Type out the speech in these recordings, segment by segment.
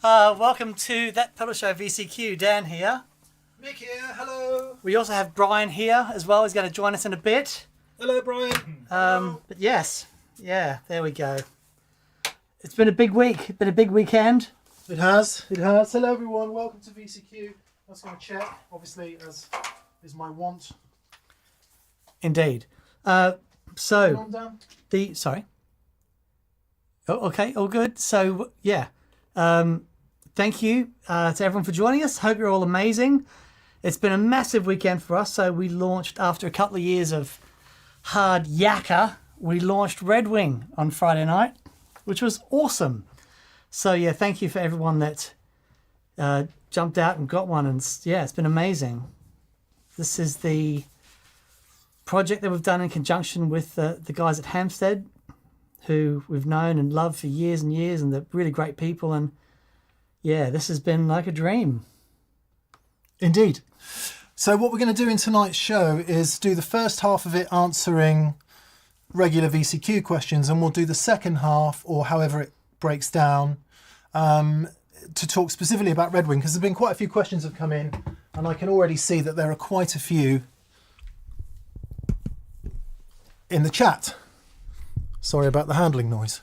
Welcome to That Pedal Show VCQ. Dan here. Mick here, hello. We also have Brian here as well. He's going to join us in a bit. Hello, Brian. But yes, yeah, there we go. It's been a big week. It's been a big weekend. It has. Hello, everyone. Welcome to VCQ. I was going to check, obviously, as is my want. Indeed. Sorry. Oh, okay, all good. So, yeah. Thank you to everyone for joining us. Hope you're all amazing. It's been a massive weekend for us. So we launched, after a couple of years of hard yakka, we launched Redwing on Friday night, which was awesome. So yeah, thank you for everyone that jumped out and got one. And yeah, it's been amazing. This is the project that we've done in conjunction with the guys at Hamstead, who we've known and loved for years and years, and they're really great people. And yeah, this has been like a dream. Indeed. So what we're going to do in tonight's show is do the first half of it answering regular VCQ questions, and we'll do the second half, or however it breaks down, to talk specifically about Redwing, because there's been quite a few questions have come in, and I can already see that there are quite a few in the chat. Sorry about the handling noise.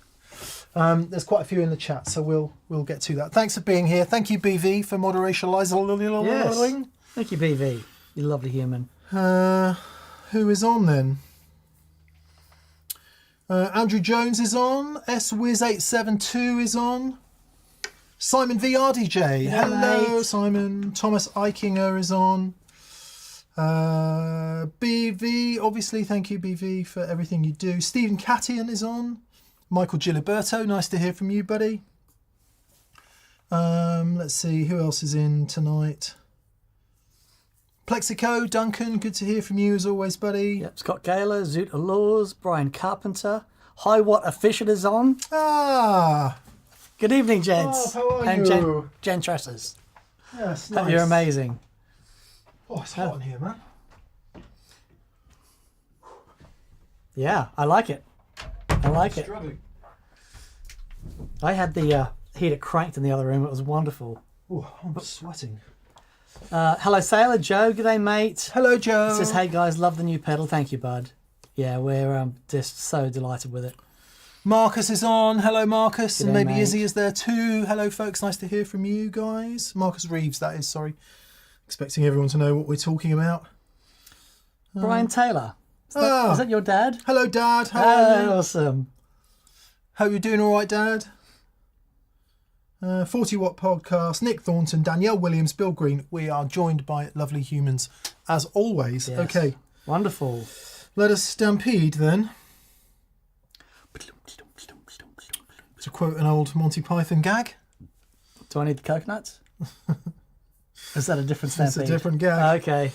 There's quite a few in the chat, so we'll get to that. Thanks for being here. Thank you, BV, for moderation. Yes. Thank you, BV. You lovely human. Who is on then? Andrew Jones is on. SWiz872 is on. Simon VRDJ. Hello, mate. Simon. Thomas Eichinger is on. BV, obviously, thank you, BV, for everything you do. Stephen Cattian is on. Michael Giliberto, nice to hear from you, buddy. Let's see, who else is in tonight? Plexico, Duncan, good to hear from you as always, buddy. Yep, Scott Gaylor, Zoot Laws, Brian Carpenter. High Watt Official is on. Ah! Good evening, gents. Oh, how are and you? Jen Tressers. Yes, nice. You're amazing. Oh, it's hot in here, man. Yeah, I like it. I like it. Struggling. I had the heater cranked in the other room. It was wonderful. Oh, I'm sweating. Hello, Sailor Joe. G'day, mate. Hello, Joe. It says, hey, guys, love the new pedal. Thank you, bud. Yeah, we're just so delighted with it. Marcus is on. Hello, Marcus. G'day, and maybe mate. Izzy is there too. Hello, folks. Nice to hear from you guys. Marcus Reeves, that is, sorry. Expecting everyone to know what we're talking about. Brian Taylor. Is that your dad? Hello, Dad. How are you? Awesome. Hope you're doing all right, Dad. 40 Watt Podcast, Nick Thornton, Danielle Williams, Bill Green. We are joined by lovely humans, as always. Yes. Okay. Wonderful. Let us stampede, then. To quote an old Monty Python gag. Do I need the coconuts? Is that a different stampede? It's a different gag. Okay.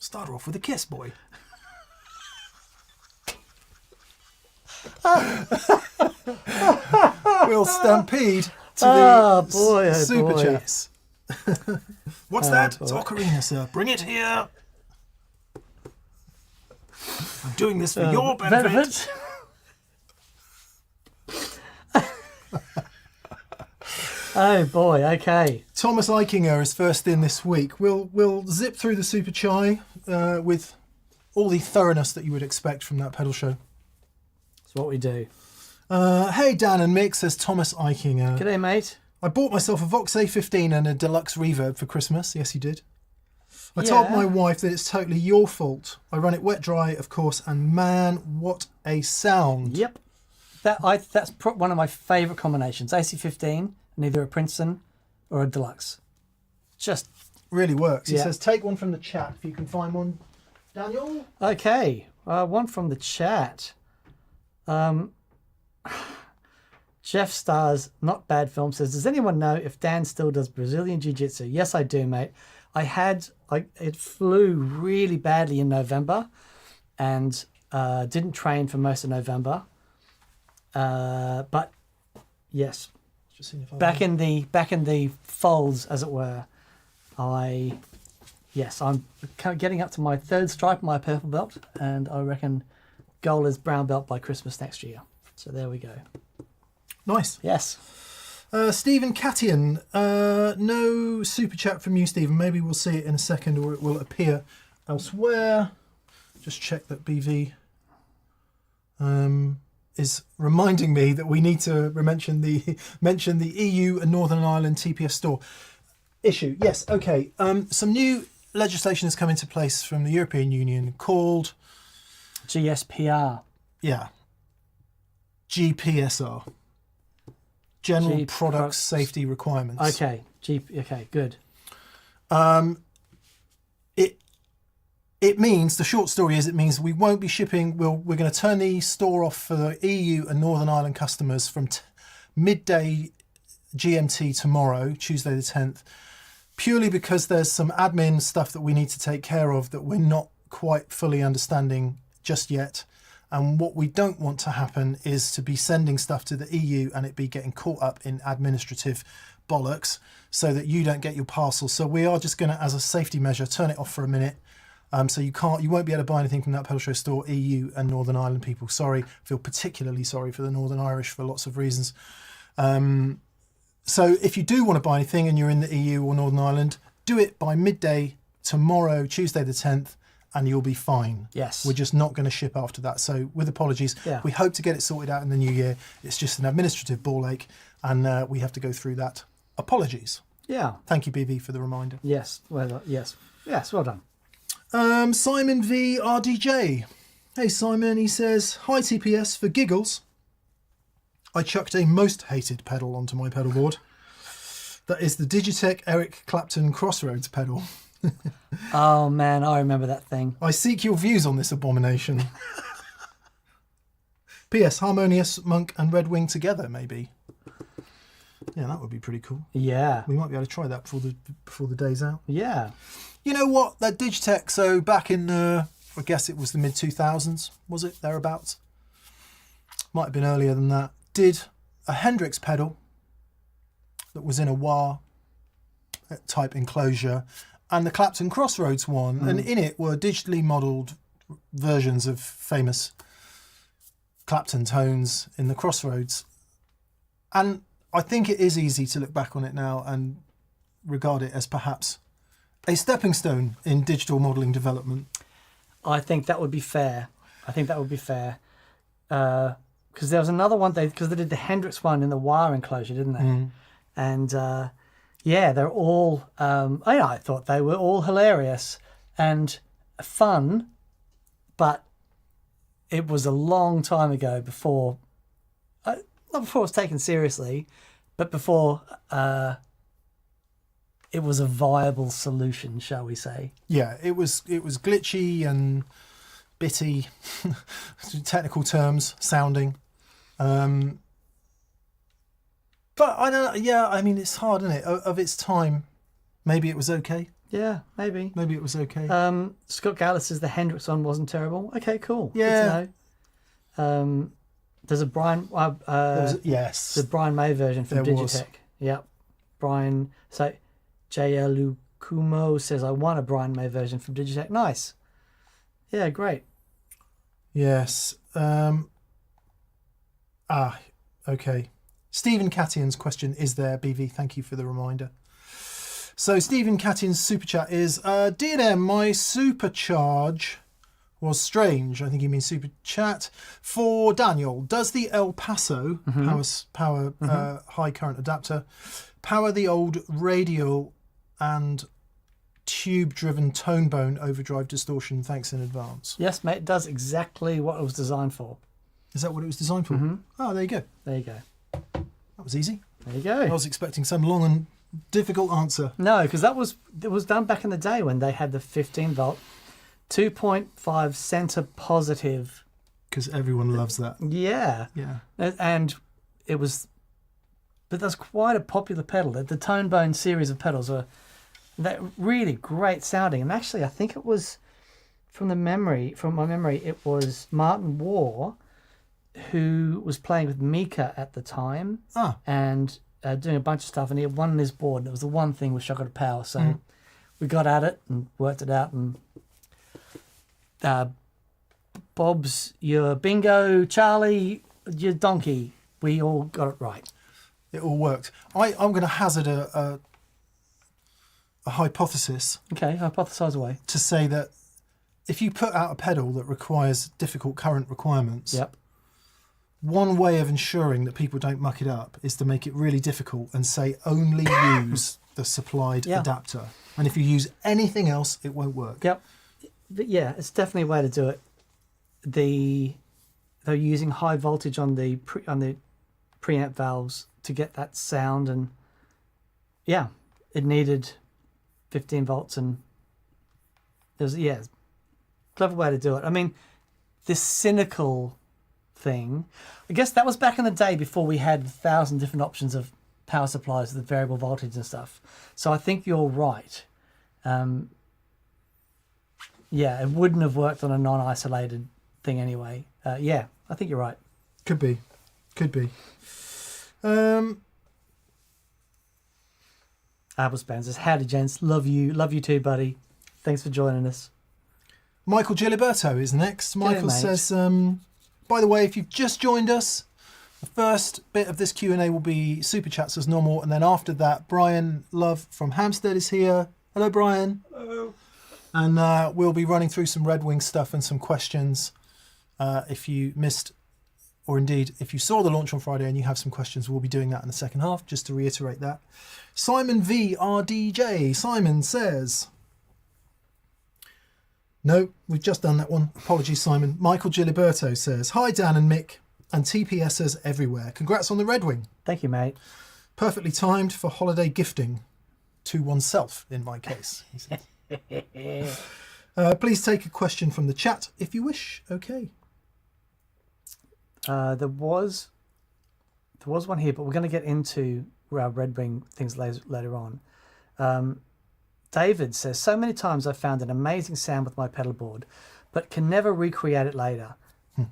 Start her off with a kiss, boy. We'll stampede to the super chats. What's that? Boy. It's Ocarina, sir. Bring it here. I'm doing this for your benefit. Oh boy, okay. Thomas Eichinger is first in this week. We'll zip through the super chai with all the thoroughness that you would expect from that pedal show. That's what we do. Hey Dan and Mick, says Thomas Eichinger. G'day, mate. I bought myself a Vox A15 and a deluxe reverb for Christmas. Yes, you did. I told my wife that it's totally your fault. I run it wet dry, of course, and man, what a sound. Yep. That's one of my favourite combinations. AC15 and either a Princeton or a deluxe. Just really works. He Yeah. says, take one from the chat if you can find one. Daniel? okay. One from the chat. Jeff Stars, not bad film, says, does anyone know if Dan still does Brazilian Jiu-Jitsu? Yes, I do, mate. It flew really badly in November and didn't train for most of November. But yes, Just seeing if I back in the folds, as it were. I'm getting up to my third stripe, my purple belt, and I reckon goal is brown belt by Christmas next year. So there we go. Nice. Yes. Stephen Cattian, no super chat from you, Stephen. Maybe we'll see it in a second, or it will appear elsewhere. Just check that BV is reminding me that we need to mention the EU and Northern Ireland TPS store issue. Yes, okay. Some new legislation has come into place from the European Union called GSPR. Yeah. GPSR. General Product Safety Requirements. Okay. Okay, good. It means, the short story is, it means we won't be shipping, we're going to turn the store off for the EU and Northern Ireland customers from midday GMT tomorrow, Tuesday the 10th, purely because there's some admin stuff that we need to take care of that we're not quite fully understanding just yet. And what we don't want to happen is to be sending stuff to the EU and it be getting caught up in administrative bollocks so that you don't get your parcel. So we are just going to, as a safety measure, turn it off for a minute. So you won't be able to buy anything from that pedal show store, EU and Northern Ireland people. Sorry, feel particularly sorry for the Northern Irish for lots of reasons. So if you do want to buy anything and you're in the EU or Northern Ireland, do it by midday tomorrow, Tuesday the 10th, and you'll be fine. Yes. We're just not going to ship after that. So with apologies, we hope to get it sorted out in the new year. It's just an administrative ball ache, and we have to go through that. Apologies. Yeah. Thank you, BB, for the reminder. Yes. Well, yes. Yes, well done. Simon V. RDJ. Hey, Simon, he says, hi, TPS, for giggles. I chucked a most hated pedal onto my pedal board. That is the Digitech Eric Clapton Crossroads pedal. Oh, man, I remember that thing. I seek your views on this abomination. P.S. Harmonious, Monk and Redwing together, maybe. Yeah, that would be pretty cool. Yeah. We might be able to try that before the day's out. Yeah. You know what? That Digitech, so back in, I guess it was the mid-2000s, was it? Thereabouts? Might have been earlier than that. Did a Hendrix pedal that was in a wah type enclosure and the Clapton Crossroads one, and in it were digitally modelled versions of famous Clapton tones in the Crossroads. And I think it is easy to look back on it now and regard it as perhaps a stepping stone in digital modelling development. I think that would be fair. Because there was another one, because they did the Hendrix one in the wire enclosure, didn't they? And yeah, they're all, I thought they were all hilarious and fun, but it was a long time ago before, not before it was taken seriously, but before it was a viable solution, shall we say. Yeah, it was glitchy and bitty, technical terms sounding. But I don't know, yeah, I mean, it's hard, isn't it? Of its time, maybe it was okay. Yeah, maybe. Maybe it was okay. Scott Gallus says the Hendrix one wasn't terrible. Okay, cool. Yeah. Good to know. There's a Brian... yes. The Brian May version from There Digitech. was. Yep. Brian... So, J.L. Kumo says, I want a Brian May version from Digitech. Nice. Yeah, great. Yes. Okay. Stephen Cattian's question is there, BV. Thank you for the reminder. So Stephen Cattian's super chat is, D&M, my supercharge was strange. I think he means super chat. For Daniel, does the El Paso power high current adapter power the old radial and tube-driven tone bone overdrive distortion? Thanks in advance. Yes, mate, it does exactly what it was designed for. Is that what it was designed for? Oh, there you go. There you go. That was easy. There you go. I was expecting some long and difficult answer. No, because it was done back in the day when they had the 15 volt, 2.5 center positive. Because everyone loves that. Yeah. Yeah. And it was, but that's quite a popular pedal. The Tone Bone series of pedals are that really great sounding. And actually, I think it was from my memory, it was Martin Waugh who was playing with Mika at the time and doing a bunch of stuff, and he had one on his board, and it was the one thing with shotgun power. So we got at it and worked it out, and Bob's your bingo, Charlie your donkey. We all got it right. It all worked. I'm going to hazard a hypothesis Okay, hypothesize away. to say that if you put out a pedal that requires difficult current requirements, Yep. one way of ensuring that people don't muck it up is to make it really difficult and say only use the supplied adapter. And if you use anything else, it won't work. Yep. But yeah, it's definitely a way to do it. They're using high voltage on the preamp valves to get that sound, and yeah, it needed 15 volts, and it was clever way to do it. I mean, this cynical thing, I guess that was back in the day before we had 1,000 different options of power supplies with variable voltage and stuff. So I think you're right. Yeah, it wouldn't have worked on a non-isolated thing anyway. Yeah, I think you're right. Could be. Apple Spencer's, howdy gents, love you too, buddy. Thanks for joining us. Michael Giliberto is next. Michael says, by the way, if you've just joined us, the first bit of this Q&A will be Super Chats as normal, and then after that, Brian Love from Hamstead is here. Hello, Brian. Hello. And we'll be running through some Redwing stuff and some questions. If you missed, or indeed, if you saw the launch on Friday and you have some questions, we'll be doing that in the second half, just to reiterate that. Simon V, RDJ. Simon says... No, we've just done that one. Apologies, Simon. Michael Giliberto says, hi, Dan and Mick, and TPSers everywhere. Congrats on the Redwing. Thank you, mate. Perfectly timed for holiday gifting to oneself, in my case. He says. Please take a question from the chat if you wish. Okay. There was one here, but we're going to get into our Redwing things later on. David says, so many times I've found an amazing sound with my pedal board, but can never recreate it later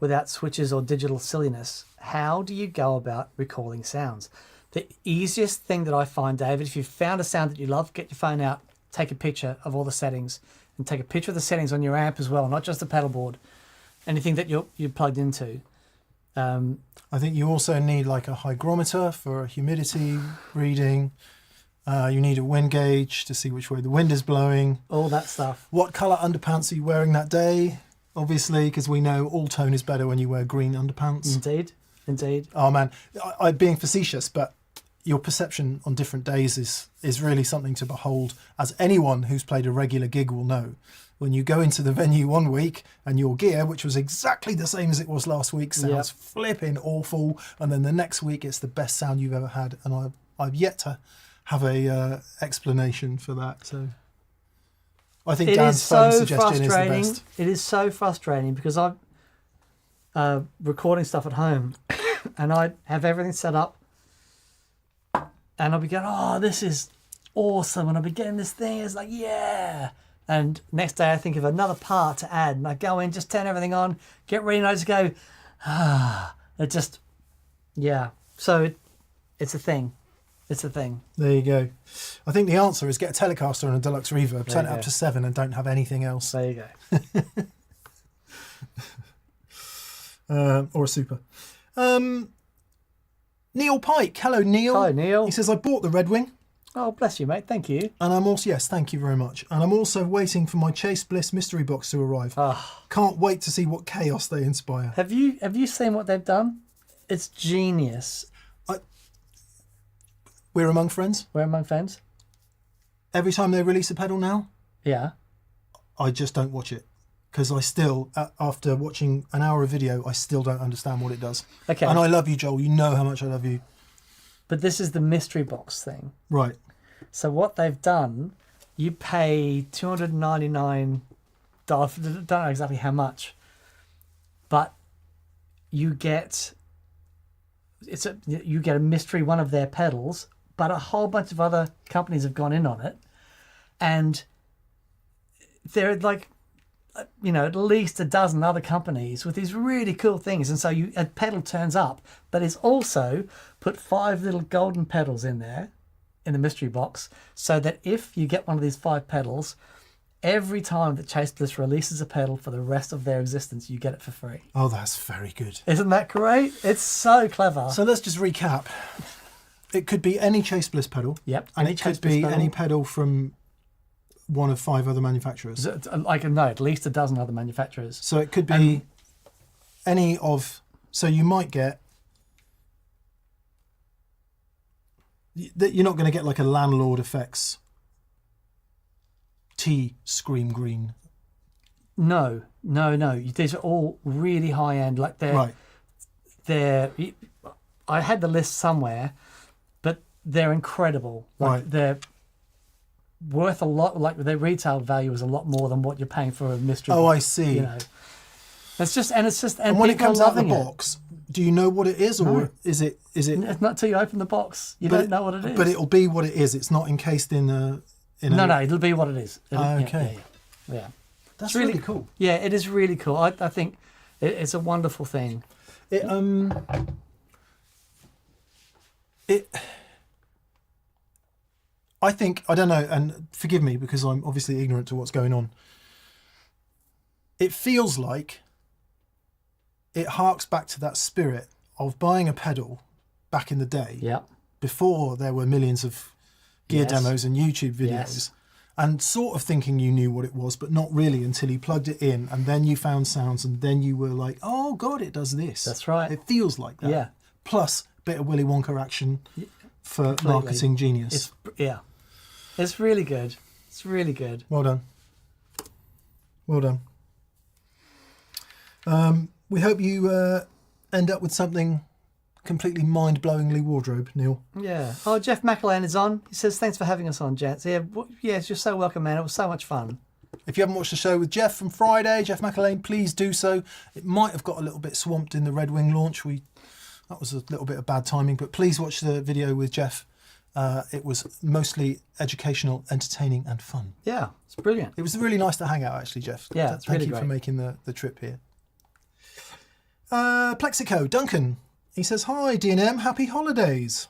without switches or digital silliness. How do you go about recalling sounds? The easiest thing that I find, David, if you've found a sound that you love, get your phone out, take a picture of all the settings, and take a picture of the settings on your amp as well, not just the pedal board, anything that you're plugged into. I think you also need like a hygrometer for a humidity reading. You need a wind gauge to see which way the wind is blowing. All that stuff. What colour underpants are you wearing that day? Obviously, because we know all tone is better when you wear green underpants. Indeed. Oh man, I'm being facetious, but your perception on different days is really something to behold, as anyone who's played a regular gig will know. When you go into the venue one week and your gear, which was exactly the same as it was last week, sounds flipping awful, and then the next week it's the best sound you've ever had, and I've yet to have a explanation for that. So I think Dan's phone suggestion is the best. It is so frustrating because I'm recording stuff at home and I have everything set up and I'll be going, oh, this is awesome, and I'll be getting this thing, it's like, yeah. And next day I think of another part to add, and I go in, just turn everything on, get ready, and I just go, it just, yeah. So it's a thing. It's a thing. There you go. I think the answer is get a Telecaster and a Deluxe Reverb, turn it up to 7 and don't have anything else. There you go. Or a Super. Neil Pike. Hello, Neil. Hi, Neil. He says, I bought the Redwing. Oh, bless you, mate. Thank you. And I'm also, yes, thank you very much. And I'm also waiting for my Chase Bliss mystery box to arrive. Can't wait to see what chaos they inspire. Have you seen what they've done? It's genius. We're among friends. We're among friends. Every time they release a pedal now, yeah, I just don't watch it. Because I still, after watching an hour of video, I still don't understand what it does. Okay. And I love you, Joel. You know how much I love you. But this is the mystery box thing. Right. So what they've done, you pay $299, don't know exactly how much, but you get a mystery one of their pedals, but a whole bunch of other companies have gone in on it, and they're like, at least a dozen other companies with these really cool things. And so a pedal turns up, but it's also put 5 little golden pedals in there in the mystery box, so that if you get one of these 5 pedals every time that Chase Bliss releases a pedal for the rest of their existence, you get it for free. Oh, that's very good. Isn't that great? It's so clever. So let's just recap. It could be any Chase Bliss pedal. Yep. And it could be any pedal from one of 5 other manufacturers. At least a dozen other manufacturers. So it could be any of... So you might get... You're not going to get like a Landlord Effects T Scream Green. No. These are all really high end. Like they're. I had the list somewhere, but they're incredible. Like they're worth a lot. Like their retail value is a lot more than what you're paying for a mystery. Oh, I see. You know, and when it comes out of the box, do you know what it is, or is it? It's not till you open the box. You don't know what it is. But it'll be what it is. It's not encased in a. No, it'll be what it is. Okay. Yeah. That's really cool. Yeah, it is really cool. I think it's a wonderful thing. I think, I don't know, and forgive me because I'm obviously ignorant to what's going on. It feels like it harks back to that spirit of buying a pedal back in the day. Yeah. Before there were millions of gear demos and YouTube videos, and sort of thinking you knew what it was, but not really until you plugged it in, and then you found sounds, and then you were like, oh God, it does this. That's right. It feels like that. Yeah. Plus a bit of Willy Wonka action for marketing genius. It's really good. It's really good. Well done. We hope you end up with something completely mind-blowingly wardrobe, Neil. Yeah. Oh, Jeff McElwain is on. He says, thanks for having us on, gents. Yeah, yes, you're so welcome, man. It was so much fun. If you haven't watched the show with Jeff from Friday, Jeff McElwain, please do so. It might have got a little bit swamped in the Redwing launch. That was a little bit of bad timing, but please watch the video with Jeff. It was mostly educational, entertaining, and fun. Yeah, it's brilliant. It was really nice to hang out, actually, Jeff. Yeah, Thank you for making the trip here. Plexico, Duncan. He says, hi, D&M, happy holidays.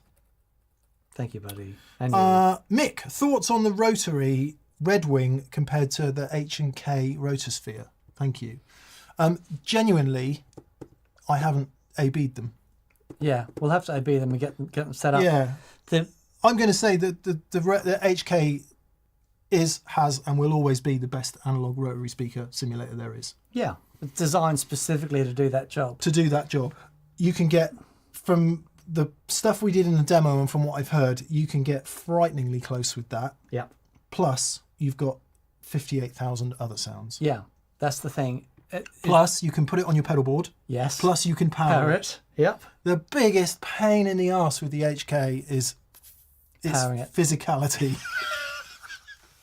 Thank you, buddy. And Mick, thoughts on the rotary Redwing compared to the H&K Rotosphere? Thank you. Genuinely, I haven't A-B'd them. Yeah, we'll have to A-B them and get them set up. Yeah. I'm going to say that the HK has, and will always be the best analog rotary speaker simulator there is. Yeah, it's designed specifically to do that job. You can get, from the stuff we did in the demo and from what I've heard, you can get frighteningly close with that. Yeah. Plus, you've got 58,000 other sounds. Yeah, that's the thing. Plus, you can put it on your pedal board. Yes. Plus, you can power it. Yep. The biggest pain in the arse with the HK is its powering it. Physicality.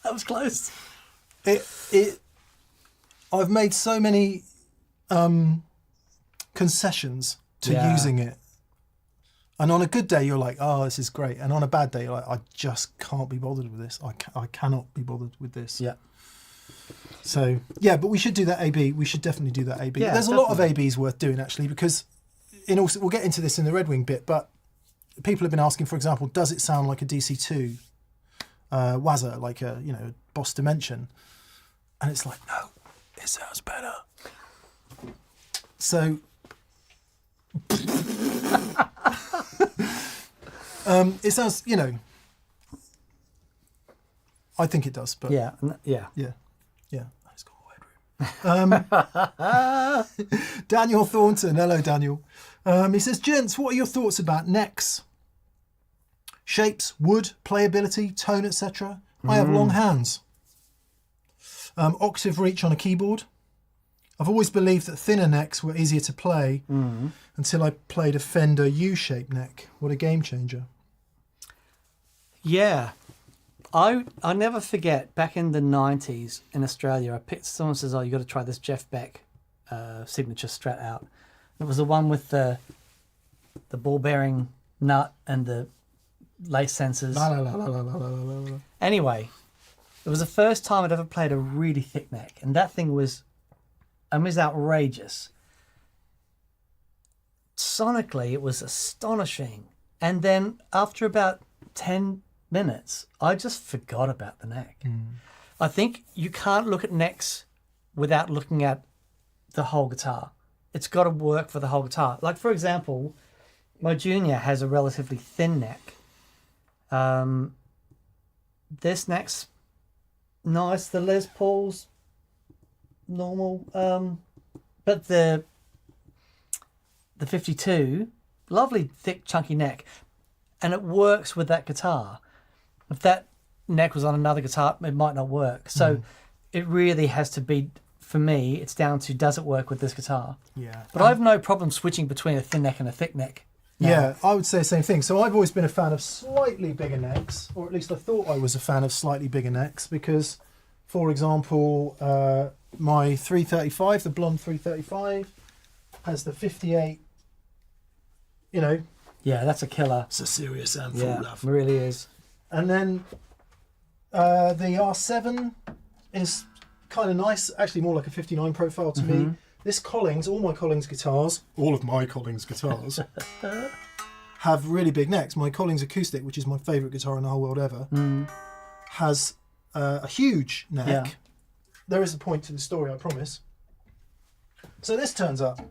That was close. I've made so many concessions to using it. And on a good day, you're like, oh, this is great. And on a bad day, you're like, I just can't be bothered with this. I cannot be bothered with this. Yeah. So, yeah, but we should do that A-B. We should definitely do that A-B. Yeah, There's a lot of A-Bs worth doing, actually, because we'll get into this in the Redwing bit, but people have been asking, for example, does it sound like a DC2 Wazza, like a Boss Dimension? And it's like, no, it sounds better. So... it sounds, I think it does, but yeah. It's called Headroom. Daniel Thornton, hello Daniel. He says, gents, what are your thoughts about necks, shapes, wood, playability, tone, etc.? I have long hands. Octave reach on a keyboard. I've always believed that thinner necks were easier to play until I played a Fender U-shaped neck. What a game changer. Yeah. I never forget, back in the 90s in Australia, someone says, oh, you got to try this Jeff Beck signature Strat out. It was the one with the ball bearing nut and the lace sensors. Anyway, it was the first time I'd ever played a really thick neck, and that thing was outrageous. Sonically, it was astonishing. And then after about 10 minutes, I just forgot about the neck. I think you can't look at necks without looking at the whole guitar. It's got to work for the whole guitar. Like, for example, my Junior has a relatively thin neck. This neck's nice. The Les Paul's normal. But the 52, lovely, thick, chunky neck. And it works with that guitar. If that neck was on another guitar, it might not work. So it really has to be, for me, it's down to, does it work with this guitar? Yeah. But I have no problem switching between a thin neck and a thick neck. No. Yeah, I would say the same thing. So I've always been a fan of slightly bigger necks, or at least I thought I was a fan of slightly bigger necks, because, for example, my 335, the blonde 335, has the 58, you know. Yeah, that's a killer. It's a serious amp, Yeah, love. it really is. And then the R7 is kind of nice, actually more like a 59 profile to me. This Collings, all of my Collings guitars, have really big necks. My Collings acoustic, which is my favourite guitar in the whole world ever, has a huge neck. Yeah. There is a point to the story, I promise. So this turns up.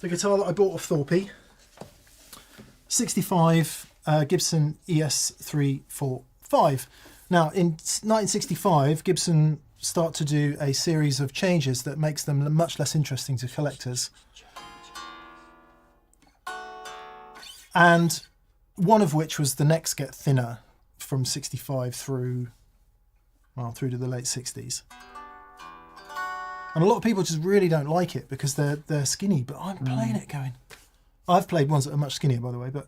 The guitar that I bought off Thorpe, 65 Gibson ES345. Now, in 1965, Gibson start to do a series of changes that makes them much less interesting to collectors. And one of which was the necks get thinner from 65 through to the late 60s. And a lot of people just really don't like it because they're skinny, but I'm playing it going. I've played ones that are much skinnier, by the way, but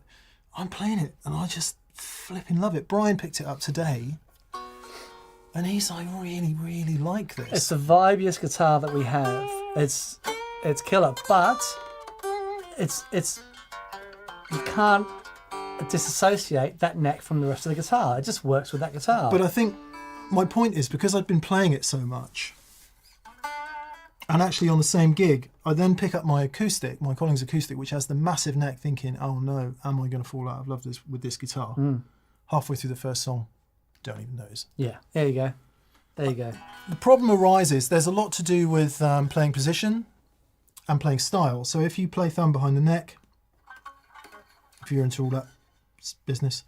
I'm playing it and I just flipping love it. Brian picked it up today and he's like, really, really like this. It's the vibiest guitar that we have. It's killer, but it's you can't disassociate that neck from the rest of the guitar. It just works with that guitar. But I think my point is, because I've been playing it so much, and actually on the same gig, I then pick up my acoustic, my Collings acoustic, which has the massive neck, thinking, oh no, am I going to fall out of love with this guitar? Halfway through the first song, don't even notice. Yeah, there you go. There you go. The problem arises, there's a lot to do with playing position and playing style. So if you play thumb behind the neck, if you're into all that business,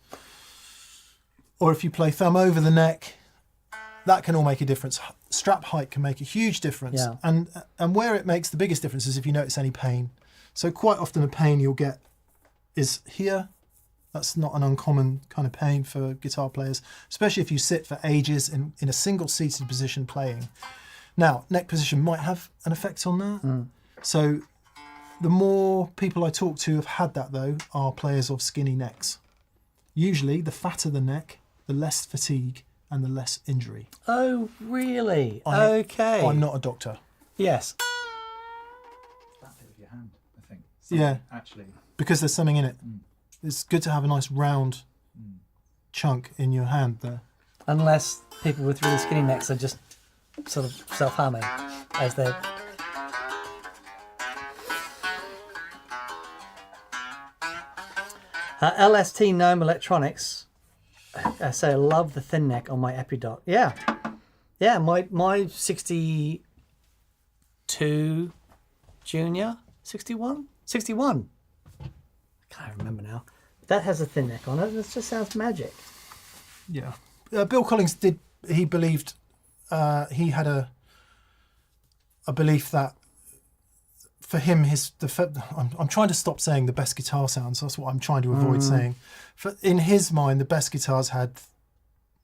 or if you play thumb over the neck, that can all make a difference. Strap height can make a huge difference. Yeah. And where it makes the biggest difference is if you notice any pain. So quite often a pain you'll get is here. That's not an uncommon kind of pain for guitar players, especially if you sit for ages in a single seated position playing. Now, neck position might have an effect on that. So the more people I talk to have had that, though, are players of skinny necks. Usually, the fatter the neck, the less fatigue and the less injury. Oh, really? Okay. I'm not a doctor. Yes. That bit of your hand, I think. Yeah. Actually. Because there's something in it. It's good to have a nice round chunk in your hand there. Unless people with really skinny necks are just sort of self-harming as they... LST Gnome Electronics. I say I love the thin neck on my Epidot. Yeah. Yeah, my 62 Junior, 61? 61. I can't remember now. That has a thin neck on it. It just sounds magic. Yeah. Bill Collins he believed, he had a belief that for him, I'm trying to stop saying the best guitar sounds. That's what I'm trying to avoid saying. In his mind, the best guitars had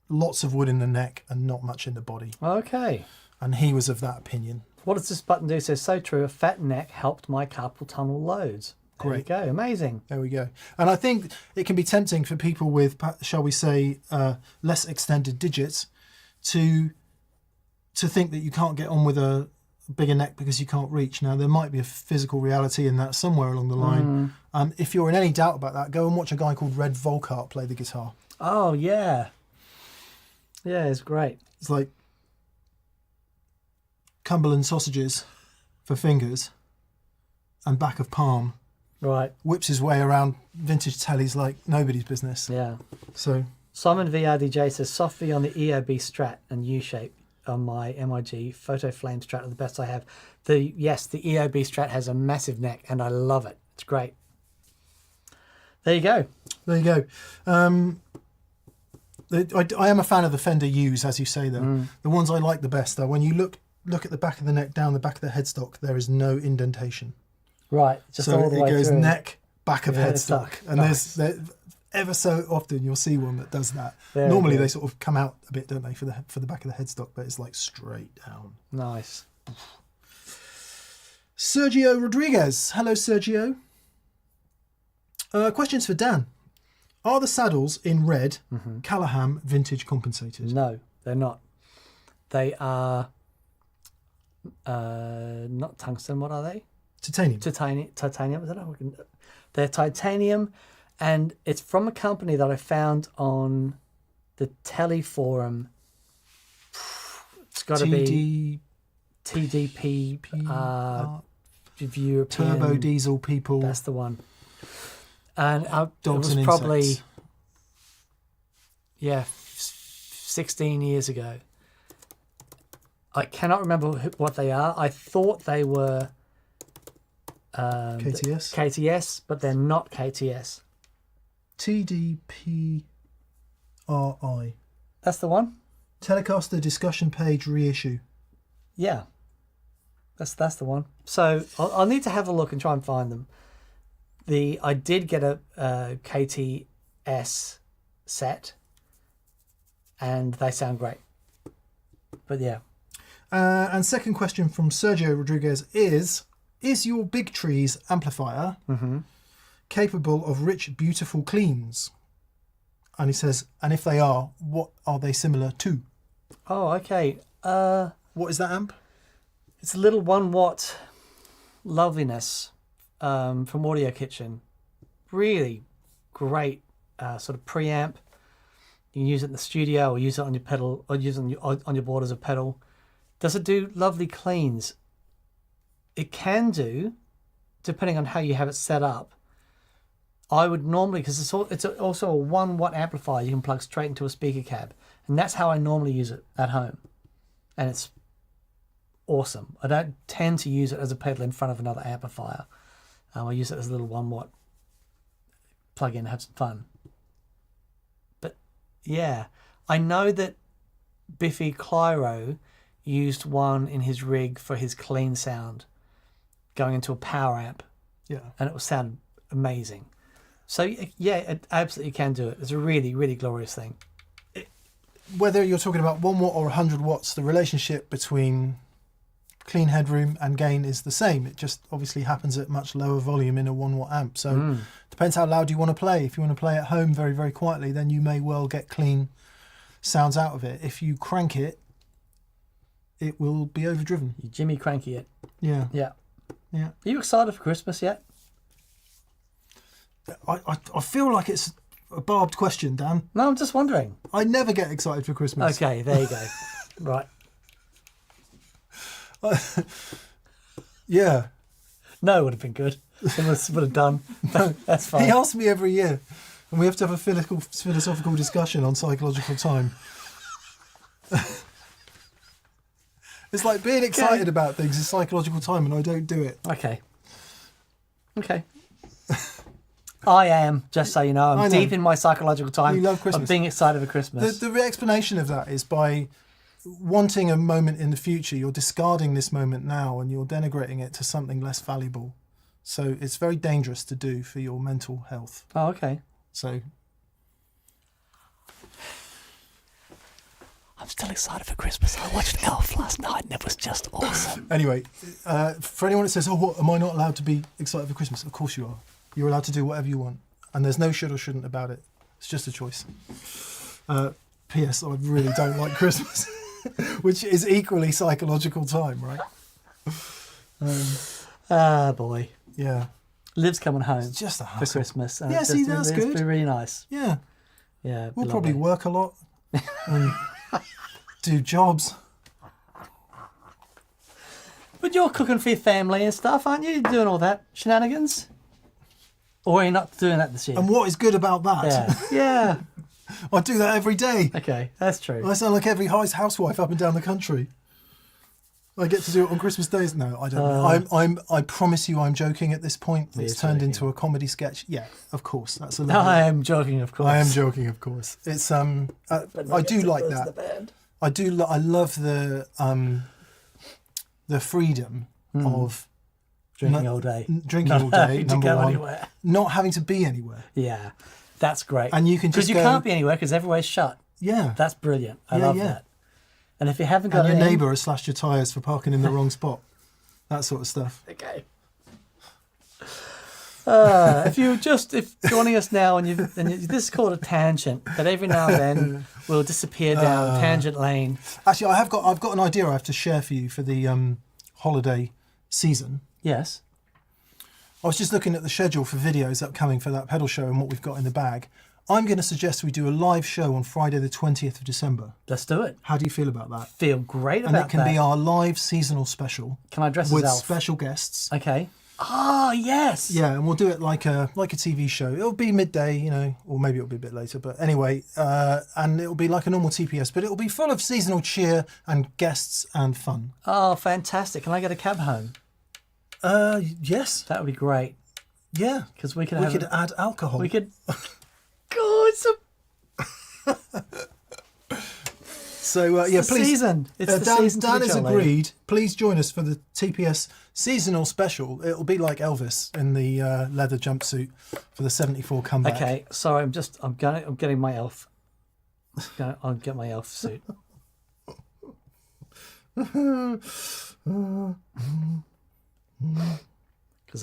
lots of wood in the neck and not much in the body. Okay. And he was of that opinion. What does this button do? It says, so true, a fat neck helped my carpal tunnel loads. There Great. you go. Amazing. There we go. And I think it can be tempting for people with, shall we say, less extended digits to think that you can't get on with a bigger neck because you can't reach. Now, there might be a physical reality in that somewhere along the line. If you're in any doubt about that, go and watch a guy called Red Volkart play the guitar. Oh, yeah. Yeah, it's great. It's like Cumberland sausages for fingers and back of palm. Right. Whips his way around vintage tellies like nobody's business. Yeah. So Simon VRDJ says, softly on the EOB Strat and U-shape on my MIG Photo Flame Strat are the best I have. Yes, the EOB Strat has a massive neck and I love it. It's great. There you go. There you go. I am a fan of the Fender U's, as you say, though. The ones I like the best are when you look at the back of the neck, down the back of the headstock, there is no indentation. Right, just so all the way it goes through. neck, back of headstock. And nice. there's ever so often you'll see one that does that. Very Normally good. they sort of come out a bit, don't they, for the back of the headstock, but it's like straight down. Nice. Sergio Rodriguez. Hello, Sergio. Questions for Dan. Are the saddles in red Callahan vintage compensated? No, they're not. They are not tungsten. What are they? Titanium. Titanium. I don't know. They're titanium, and it's from a company that I found on the Telly forum. It's got to be TDP. European Turbo diesel people. That's the one. And it Dogs was and probably insects. 16 years ago. I cannot remember what they are. I thought they were KTS, but they're not KTS. TDPRI. That's the one. Telecaster discussion page reissue. Yeah, that's the one. So I'll need to have a look and try and find them. I did get a KTS set, and they sound great. But yeah. And second question from Sergio Rodriguez is your Big Trees amplifier capable of rich, beautiful cleans? And he says, and if they are, what are they similar to? Oh, okay. What is that amp? It's a little 1 watt loveliness from Audio Kitchen. Really great sort of preamp. You can use it in the studio or use it on your pedal or use it on your board as a pedal. Does it do lovely cleans? It can do, depending on how you have it set up. I would normally, because it's also a 1 watt amplifier you can plug straight into a speaker cab. And that's how I normally use it at home. And it's awesome. I don't tend to use it as a pedal in front of another amplifier. I use it as a little 1 watt plug in and have some fun. But yeah, I know that Biffy Clyro used one in his rig for his clean sound going into a power amp. Yeah. And it would sound amazing. So yeah, it absolutely can do it. It's a really, really glorious thing. Whether you're talking about 1 watt or 100 watts, the relationship between clean headroom and gain is the same. It just obviously happens at much lower volume in a 1 watt amp. So depends how loud you want to play. If you want to play at home very, very quietly, then you may well get clean sounds out of it. If you crank it, it will be overdriven. You Jimmy Cranky it. Yeah. Yeah. Yeah. Are you excited for Christmas yet? I feel like it's a barbed question, Dan. No, I'm just wondering. I never get excited for Christmas. Okay, there you go. Right. Yeah. No, would have been good. It would have done. That's fine. He asks me every year, and we have to have a philosophical discussion on psychological time. It's like being excited about things is psychological time, and I don't do it. Okay. I am, just so you know. I'm deep in my psychological time You love Christmas. of being excited for Christmas. The explanation of that is by wanting a moment in the future, you're discarding this moment now and you're denigrating it to something less valuable. So it's very dangerous to do for your mental health. Oh, okay. So I'm still excited for Christmas. I watched Elf last night and it was just awesome. anyway, for anyone that says, oh, what, am I not allowed to be excited for Christmas? Of course you are. You're allowed to do whatever you want. And there's no should or shouldn't about it. It's just a choice. P.S. I really don't like Christmas, which is equally psychological time, right? Boy. Yeah. Liv's coming home It's just a for hassle. Christmas. And Yeah, it's see, just, that's it's good. been really nice. Yeah. Yeah. We'll lovely. probably work a lot and do jobs. But you're cooking for your family and stuff, aren't you? You're doing all that shenanigans? Or are you not doing that this year? And what is good about that? Yeah. Yeah. I do that every day. Okay, that's true. I sound like every housewife up and down the country. I get to do it on Christmas days. No, I don't. I promise you, I'm joking at this point. It's turned into a comedy sketch. Yeah, of course. That's a No, I am joking, of course. I am joking, of course. It's I do like that. I do. I love the freedom of Drinking all day. Drinking all day. To Number go one. anywhere. Not having to be anywhere. Yeah, that's great. And you can just because you can't be anywhere because everywhere's shut. Yeah, That's brilliant. I love that. And if you haven't got and your neighbour has slashed your tyres for parking in the wrong spot, that sort of stuff. Okay. If you're joining us now and this is called a tangent, but every now and then we'll disappear down tangent lane. Actually, I've got an idea I have to share for you for the holiday season. Yes. I was just looking at the schedule for videos upcoming for that pedal show and what we've got in the bag. I'm going to suggest we do a live show on Friday the 20th of December. Let's do it. How do you feel about that? Feel great about that. And it can be our live seasonal special. Can I dress with as Elf? special guests? Okay. Oh, yes. Yeah, and we'll do it like a TV show. It'll be midday, or maybe it'll be a bit later. But anyway, and it'll be like a normal TPS, but it'll be full of seasonal cheer and guests and fun. Oh, fantastic. Can I get a cab home? Yes. That would be great. Yeah. Because we could add alcohol. We could... God, it's So the please. season. It's the season. Dan has agreed. Please join us for the TPS seasonal special. It'll be like Elvis in the leather jumpsuit for the '74 comeback. Okay, sorry. I'm getting my elf. I'll get my elf suit. Because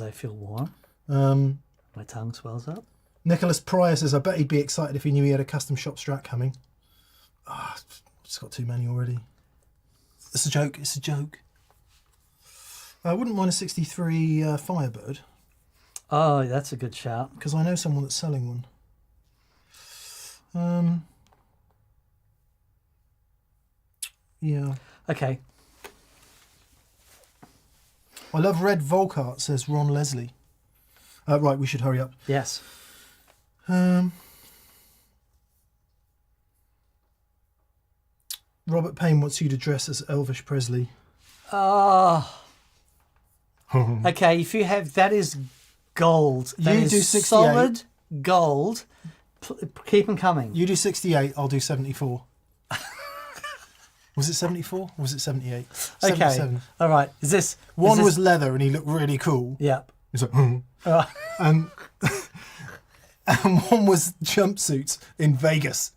I feel warm. My tongue swells up. Nicholas Pryor says, I bet he'd be excited if he knew he had a custom shop Strat coming. Just got too many already. It's a joke. It's a joke. I wouldn't mind a 63 Firebird. Oh, that's a good shout. Because I know someone that's selling one. Yeah. Okay. I love red Volkart, says Ron Leslie. Right, we should hurry up. Yes. Robert Payne wants you to dress as Elvis Presley. Oh. Okay, if you have... That is gold. That You is do 68. solid gold. Keep them coming. You do 68, I'll do 74. Was it 74 or was it 78? Okay. 77. All right. Is this... One was leather and he looked really cool. Yep. He's like, and one was jumpsuits in Vegas,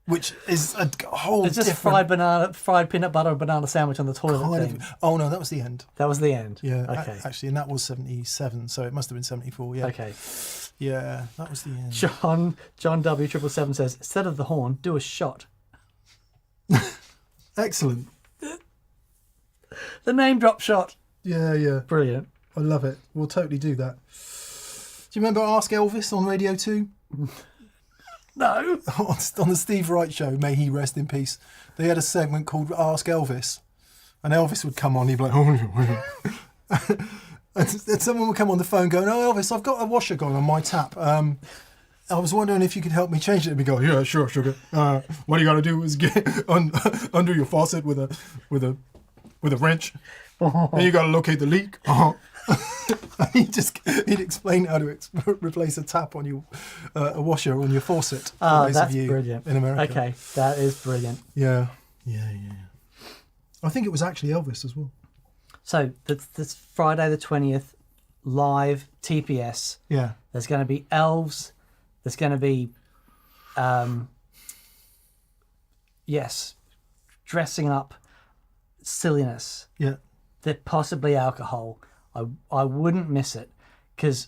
which is a whole It's just different fried peanut butter banana sandwich on the toilet kind thing. Oh no, that was the end. That was the end. Yeah, Okay. actually, and that was 77, so it must have been 74. Yeah. Okay. Yeah, that was the end. John W777 says, instead of the horn, do a shot. Excellent. The name drop shot. Yeah. Brilliant. I love it. We'll totally do that. Do you remember Ask Elvis on Radio 2? No. On the Steve Wright show, may he rest in peace, they had a segment called Ask Elvis. And Elvis would come on, he'd be like, and someone would come on the phone going, oh, Elvis, I've got a washer going on my tap. I was wondering if you could help me change it. And we go, yeah, sure, sugar. What you got to do is get under your faucet with a wrench. Then you got to locate the leak. He'd explain how to replace a tap on your a washer on your faucet. Oh, that's brilliant. In America. Okay, that is brilliant. Yeah. I think it was actually Elvis as well. So this Friday the 20th, live TPS. Yeah. There's going to be elves. There's going to be, dressing up, silliness. Yeah. Possibly alcohol. I wouldn't miss it, because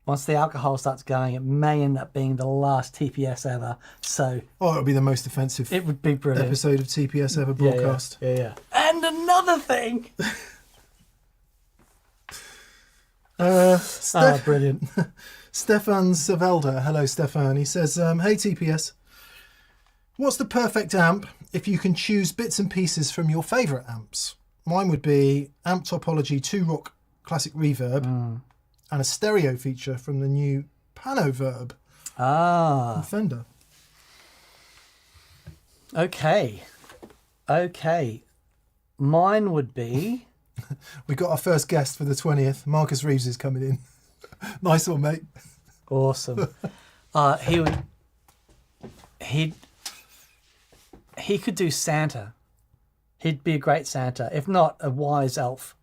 once the alcohol starts going, it may end up being the last TPS ever. So it'll be the most offensive it would be brilliant episode of TPS ever broadcast. Yeah. And another thing. Brilliant. Stefan Savelda, hello Stefan. He says, hey TPS, what's the perfect amp if you can choose bits and pieces from your favourite amps? Mine would be Amp Topology 2 Rock Classic Reverb and a stereo feature from the new Pano Verb from Fender. Okay. Mine would be... We got our first guest for the 20th. Marcus Reeves is coming in. Nice one, mate. Awesome. He could do Santa. He'd be a great Santa. If not, a wise elf.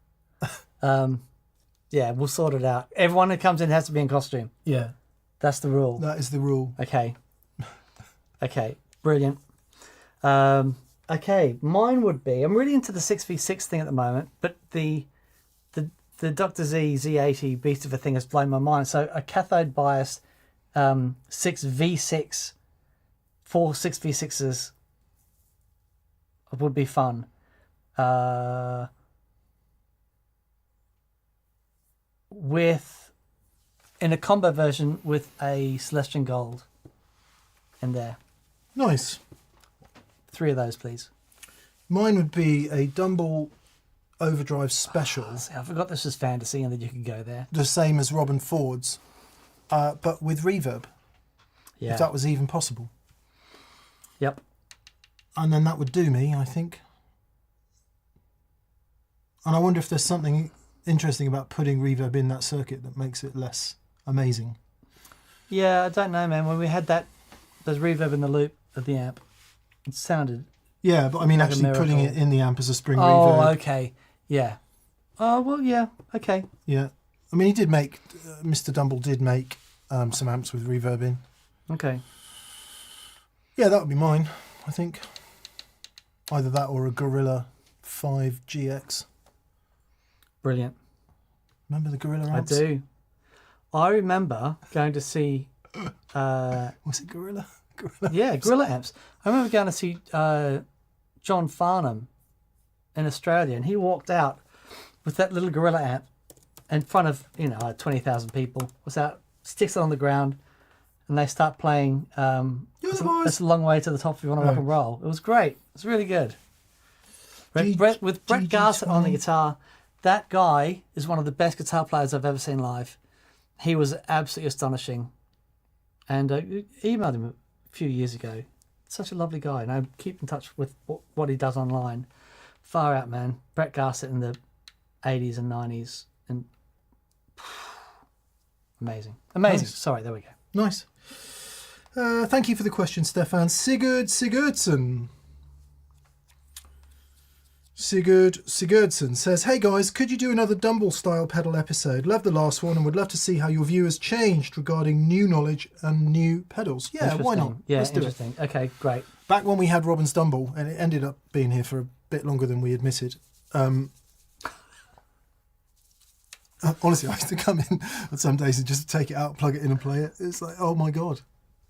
Yeah, we'll sort it out. Everyone who comes in has to be in costume. Yeah, That's the rule. that is the rule. Okay. Brilliant. Okay, mine would be, I'm really into the 6v6 thing at the moment, but the Dr. Z80 beast of a thing has blown my mind. So a cathode bias 6v6, 4 6v6s would be fun. In a combo version with a Celestian Gold in there. Nice. 3 of those, please. Mine would be a Dumble Overdrive Special, See, I forgot this was fantasy and that you could go there. the same as Robin Ford's, but with reverb, Yeah. if that was even possible. Yep. And then that would do me, I think. And I wonder if there's something interesting about putting reverb in that circuit that makes it less amazing. Yeah, I don't know, man. When we had there's reverb in the loop of the amp, it sounded... Yeah, but I mean Like a actually putting it miracle. in the amp as a spring Oh, reverb. okay. Yeah. Oh, well, yeah. Okay. Yeah. I mean, he did make, Mr. Dumble did make some amps with reverb in. Okay. Yeah, that would be mine, I think. Either that or a Gorilla 5 GX. Brilliant. Remember the Gorilla I amps? do. I remember going to see... Was it Gorilla? Gorilla. Yeah, Gorilla amps. I remember going to see John Farnham in Australia, and he walked out with that little Gorilla amp in front of 20,000 people. Was out, sticks it on the ground, and they start playing. You're the boys. It's a long way to the top if you want to rock and roll. It was great. It was really good. With Brett Garsett on the guitar. That guy is one of the best guitar players I've ever seen live. He was absolutely astonishing, and emailed him a few years ago. Such a lovely guy, and I keep in touch with what he does online. Far out, man. Brett Garsett in the 80s and 90s, and amazing. Nice. Sorry, there we go. Nice. Thank you for the question, Stefan. Sigurdsson says, hey guys, could you do another Dumble style pedal episode? Love the last one and would love to see how your viewers changed regarding new knowledge and new pedals. Yeah, why not? Yeah, Let's do it. interesting. Okay, great. Back when we had Robin's Dumble, and it ended up being here for a bit longer than we admitted. Honestly, I used to come in on some days and just take it out, plug it in and play it. It's like, oh my God.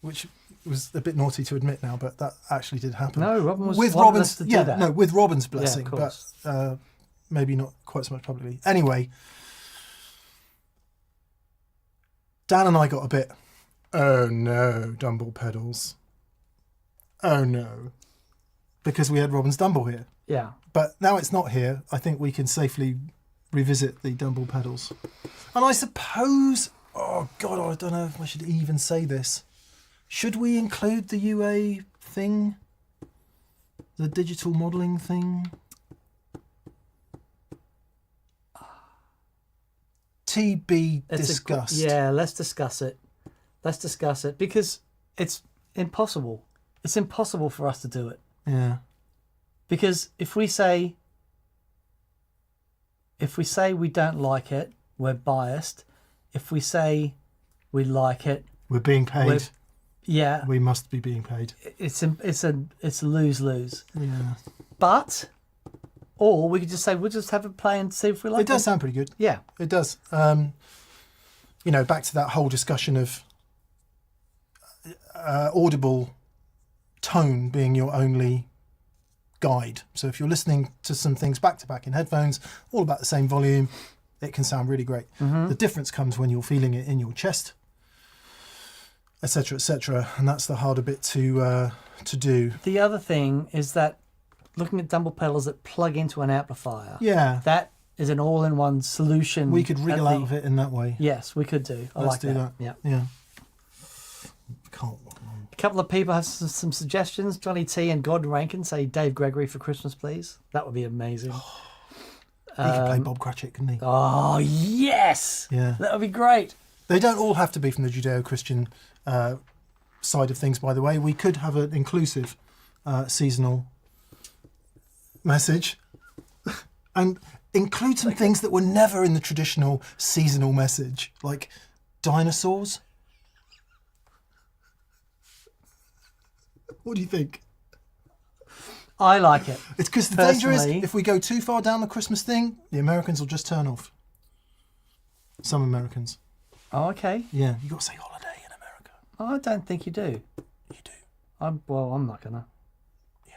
Which was a bit naughty to admit now, but that actually did happen. No, Robin was with wanted Robin's, us to do that. No, with Robin's blessing, of but course. maybe not quite so much publicly. Anyway, Dan and I got a bit, oh no, Dumble pedals. Oh no. Because we had Robin's Dumble here. Yeah. But now it's not here, I think we can safely revisit the Dumble pedals. And I suppose, oh God, I don't know if I should even say this. Should we include the UA thing? The digital modelling thing? TB discussed. Yeah, let's discuss it. Let's discuss it because it's impossible. It's impossible for us to do it. Yeah. Because if we say we don't like it, we're biased. If we say we like it, We're being paid. yeah, We must be being paid. it's a lose-lose. Yeah. But or we could just say we'll just have it play and see if we like it. It does sound pretty good. Yeah. It does. Back to that whole discussion of audible tone being your only guide. So if you're listening to some things back to back in headphones, all about the same volume, it can sound really great. Mm-hmm. The difference comes when you're feeling it in your chest, etc., etc., and that's the harder bit to do. The other thing is that looking at Dumble pedals that plug into an amplifier. Yeah, That is an all-in-one solution. we could wriggle out of it in that way. Yes, we could do. I Let's like do that. Yeah. Yeah. Can't. couple of people have some suggestions. Johnny T and Gordon Rankin say Dave Gregory for Christmas, please. That would be amazing. He could play Bob Cratchit, couldn't he? Oh, yes! Yeah. That would be great. They don't all have to be from the Judeo-Christian side of things, by the way. We could have an inclusive seasonal message and include some things that were never in the traditional seasonal message, like dinosaurs. What do you think? I like it. It's because the danger is, Personally- if we go too far down the Christmas thing, the Americans will just turn off. Some Americans. Oh, okay. Yeah, you got to say holiday in America. I don't think you do. You do. I'm not gonna. Yeah.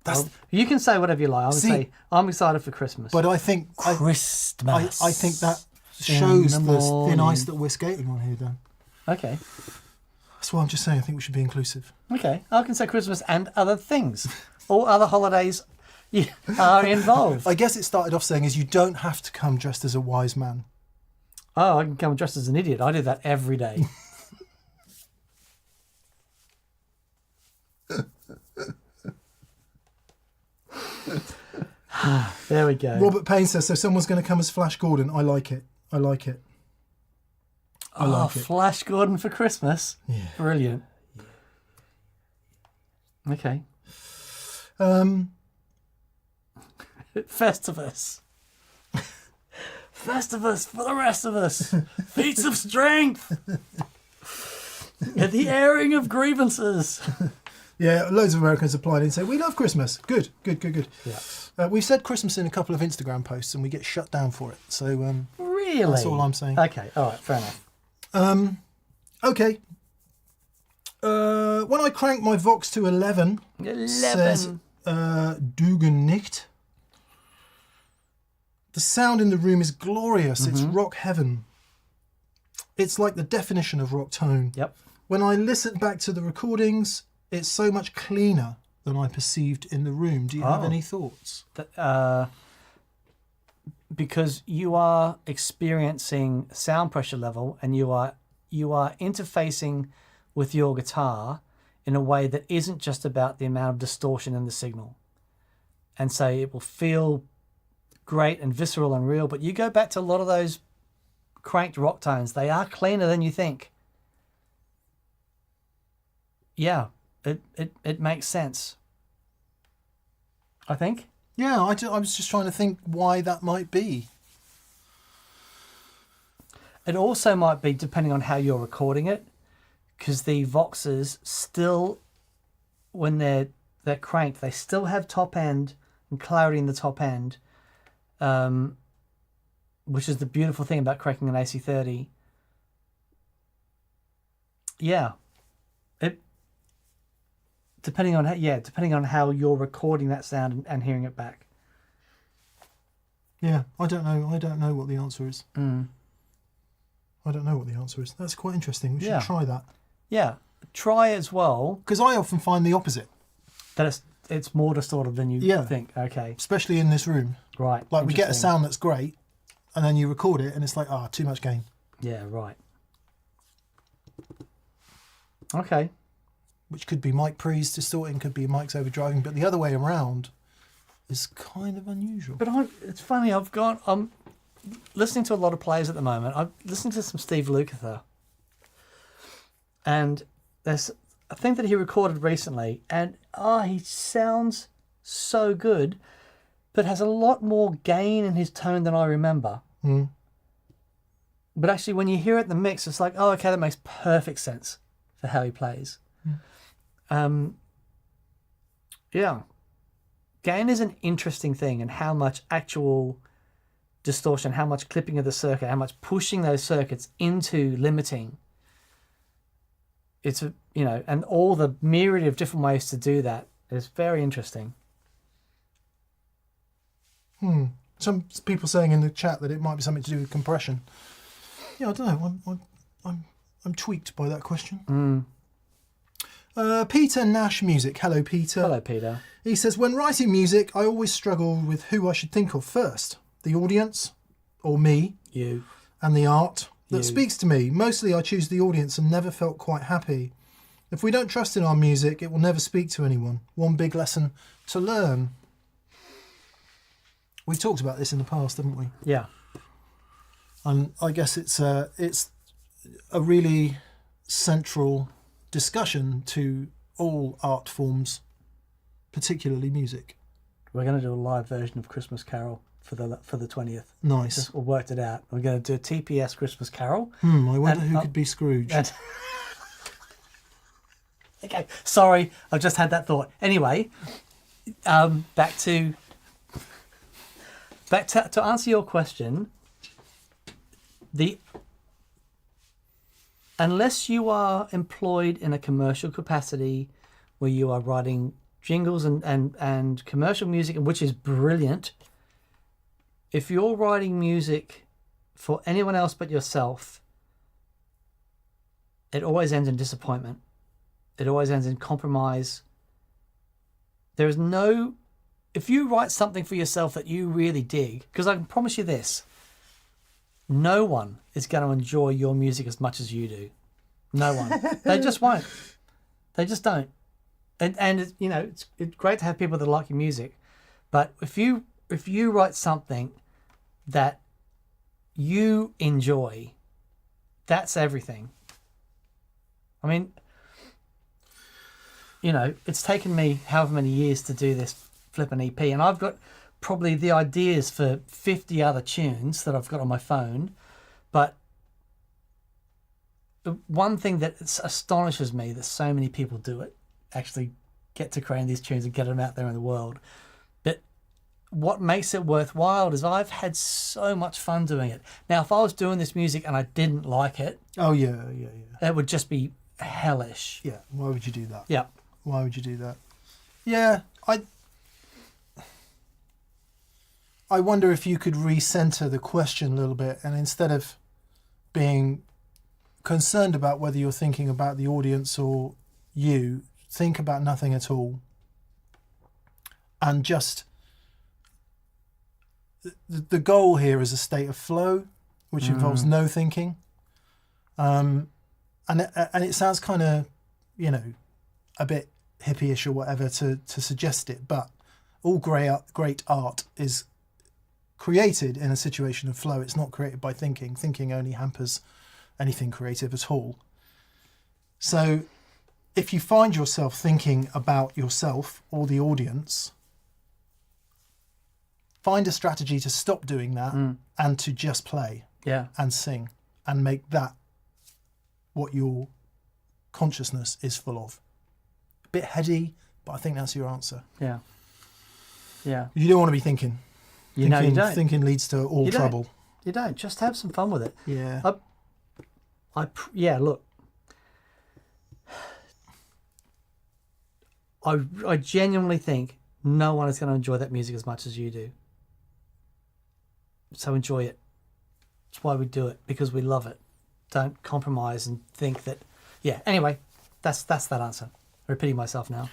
That's. Well, you can say whatever you like. I would See- say I'm excited for Christmas. But I think Christmas. I think that in shows the the thin morning. ice that we're skating on here, Dan. Okay. That's why I'm just saying I think we should be inclusive. Okay. I can say Christmas and other things. All other holidays are involved. I guess it started off saying is you don't have to come dressed as a wise man. Oh, I can come dressed as an idiot. I do that every day. There we go. Robert Payne says, so someone's going to come as Flash Gordon. I like it. I like it. I like it. Flash Gordon for Christmas. Yeah. Brilliant. Okay. Festivus. Festivus for the rest of us. Feats of strength. The airing of grievances. Yeah, loads of Americans applied and say, we love Christmas. Good. Yeah. We've said Christmas in a couple of Instagram posts and we get shut down for it. So Really? that's all I'm saying. Okay. All right. Fair enough. Okay. When I crank my Vox to 11, 11. says Dugan nicht. The sound in the room is glorious. It's rock heaven. It's like the definition of rock tone. Yep. When I listen back to the recordings, it's so much cleaner than I perceived in the room. Do you have any thoughts? Because you are experiencing sound pressure level and you are interfacing with your guitar in a way that isn't just about the amount of distortion in the signal. And so it will feel great and visceral and real, but you go back to a lot of those cranked rock tones, they are cleaner than you think. Yeah, it makes sense, I think. Yeah, I was just trying to think why that might be. It also might be depending on how you're recording it, because the Voxes still, when they're cranked, they still have top end and clarity in the top end, which is the beautiful thing about cranking an AC30. Yeah, depending on how you're recording that sound and hearing it back. Yeah, I don't know what the answer is. I don't know what the answer is. That's quite interesting. We should try that. Yeah, try as well. Because I often find the opposite. That it's more distorted than you think. Okay. Especially in this room. Right. Like we get a Interesting. sound that's great and then you record it and it's like, too much gain. Yeah, right. Okay. Which could be mic pre's distorting, could be mic's overdriving, but the other way around is kind of unusual. But it's funny, I'm listening to a lot of players at the moment. I'm listening to some Steve Lukather. And there's a thing that he recorded recently, and he sounds so good, but has a lot more gain in his tone than I remember. But actually, when you hear it in the mix, it's like, okay, that makes perfect sense for how he plays. Yeah. Gain is an interesting thing, and how much actual distortion, how much clipping of the circuit, how much pushing those circuits into limiting. It's, and all the myriad of different ways to do that is very interesting. Some people saying in the chat that it might be something to do with compression. Yeah, I don't know. I'm tweaked by that question. Peter Nash Music. Hello, Peter. Hello, Peter. He says, when writing music, I always struggle with who I should think of first. The audience, or me, You. and the art that You. speaks to me. Mostly I choose the audience and never felt quite happy If we don't trust in our music, it will never speak to anyone. One big lesson to learn. We've talked about this in the past, haven't we? Yeah. And I guess it's a really central discussion to all art forms, particularly music. We're going to do a live version of Christmas Carol for the 20th. Nice. Just, we worked it out. We're going to do a TPS Christmas Carol. I wonder who could be Scrooge. Okay, sorry, I've just had that thought. Anyway, back to answer your question. Unless you are employed in a commercial capacity where you are writing jingles and commercial music, which is brilliant. If you're writing music for anyone else but yourself, it always ends in disappointment. It always ends in compromise. There is no... If you write something for yourself that you really dig, because I can promise you this, no one is going to enjoy your music as much as you do. No one. They just won't. They just don't. And you know, it's great to have people that like your music, but if you write something that you enjoy, that's everything. I mean, you know, it's taken me however many years to do this flipping EP, and I've got probably the ideas for 50 other tunes that I've got on my phone, but the one thing that astonishes me that so many people do it, actually get to creating these tunes and get them out there in the world. But what makes it worthwhile is I've had so much fun doing it. Now, if I was doing this music and I didn't like it, it would just be hellish. Yeah, why would you do that? Yeah. Why would you do that? Yeah, I wonder if you could recenter the question a little bit, and instead of being concerned about whether you're thinking about the audience or you, think about nothing at all, and just the goal here is a state of flow, which involves no thinking, and it sounds kind of, you know, a bit hippie-ish or whatever to suggest it, but all great art is created in a situation of flow. It's not created by thinking. Thinking only hampers anything creative at all. So if you find yourself thinking about yourself or the audience, find a strategy to stop doing that and to just play and sing and make that what your consciousness is full of. A bit heady, but I think that's your answer. Yeah. Yeah. You don't want to be thinking. You don't. Thinking leads to all trouble. You don't. Just have some fun with it. Yeah. Look. I genuinely think no one is going to enjoy that music as much as you do. So enjoy it. That's why we do it, because we love it. Don't compromise and think that... Yeah, anyway, that's that answer. Repeating myself now.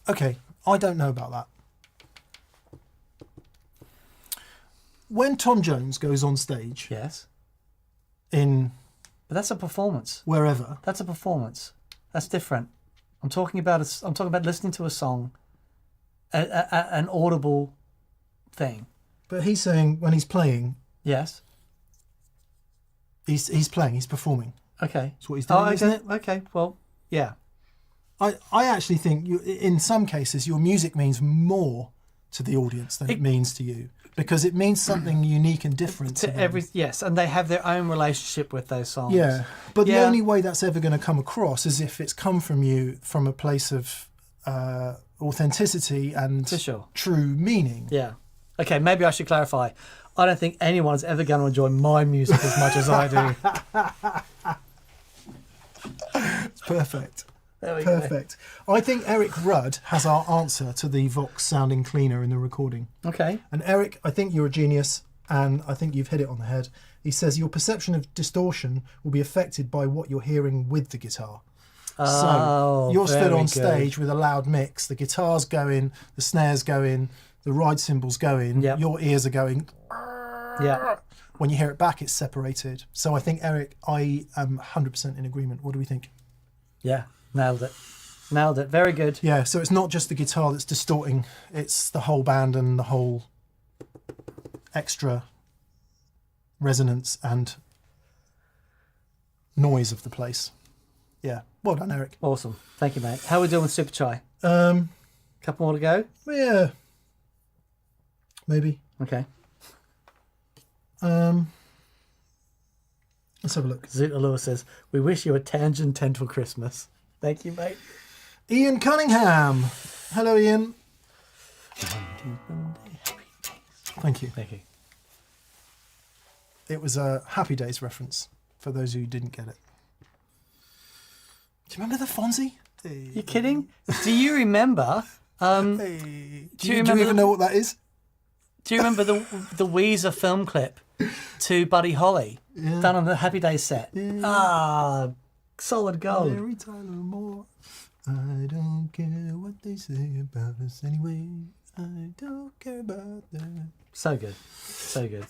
Okay, I don't know about that. When Tom Jones goes on stage... Yes. But that's a performance. Wherever. That's a performance. That's different. I'm talking about listening to a song, an audible thing. But he's saying when he's playing... Yes. He's playing, he's performing. Okay. That's what he's doing, isn't it? Okay, well, yeah. I actually think in some cases your music means more to the audience than it means to you, because it means something unique and different to them. Yes, and they have their own relationship with those songs. Yeah, but the only way that's ever going to come across is if it's come from you from a place of authenticity and true meaning. Yeah. Okay, maybe I should clarify. I don't think anyone's ever going to enjoy my music as much as I do. It's perfect. There we Perfect. I think Eric Rudd has our answer to the Vox sounding cleaner in the recording. Okay. And Eric, I think you're a genius, and I think you've hit it on the head. He says your perception of distortion will be affected by what you're hearing with the guitar. So you're stood on stage with a loud mix, the guitar's going, the snare's going, the ride cymbals going, your ears are going. Yeah. When you hear it back, it's separated. So I think, Eric, I am 100% in agreement. What do we think? Yeah, nailed it. Nailed it. Very good. Yeah, so it's not just the guitar that's distorting, it's the whole band and the whole extra resonance and noise of the place. Yeah, well done, Eric. Awesome. Thank you, mate. How are we doing with Super Chai? Um, Couple more to go? yeah, maybe. Okay. Let's have a look. Zuta Lewis says, we wish you a tangent for Christmas. Thank you, mate. Ian Cunningham. Hello, Ian. Thank you. Thank you. It was a Happy Days reference for those who didn't get it. Do you remember the Fonzie? You kidding? Do you remember? Hey. Do you remember even know what that is? Do you remember the Weezer film clip to Buddy Holly done on the Happy Days set? Yeah. Ah, solid gold. Mary Tyler Moore. I don't care what they say about us anyway. I don't care about that. So good. So good.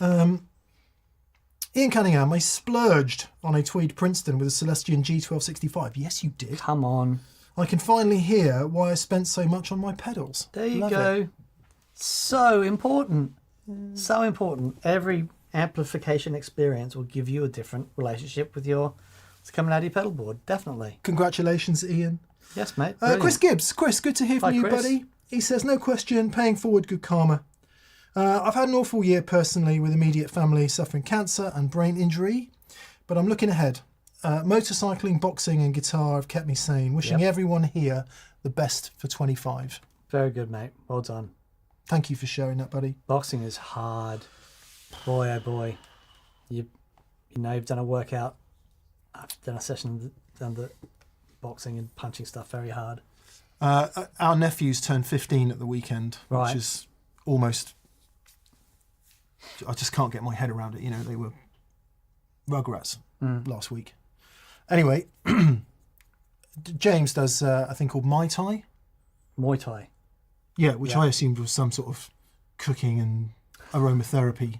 Ian Cunningham, I splurged on a tweed Princeton with a Celestion G1265. Yes, you did. Come on. I can finally hear why I spent so much on my pedals. There you Love go. it. So important. So important. Every amplification experience will give you a different relationship with your what's coming out of your pedal board. Definitely. Congratulations, Ian. Yes, mate. Chris Gibbs. Chris, good to hear from Hi, you, Chris. buddy. He says, no question, paying forward good karma. I've had an awful year personally with immediate family suffering cancer and brain injury, but I'm looking ahead. Motorcycling, boxing and guitar have kept me sane. Wishing everyone here the best for 25. Very good, mate. Well done. Thank you for sharing that, buddy. Boxing is hard. Boy, oh boy. You know, you've done a workout. I've done a session, done the boxing and punching stuff very hard. Our nephews turned 15 at the weekend, Right. which is almost... I just can't get my head around it. You know, they were Rugrats last week. Anyway, James does a thing called Muay Thai. Muay Thai. Yeah, which I assumed was some sort of cooking and aromatherapy.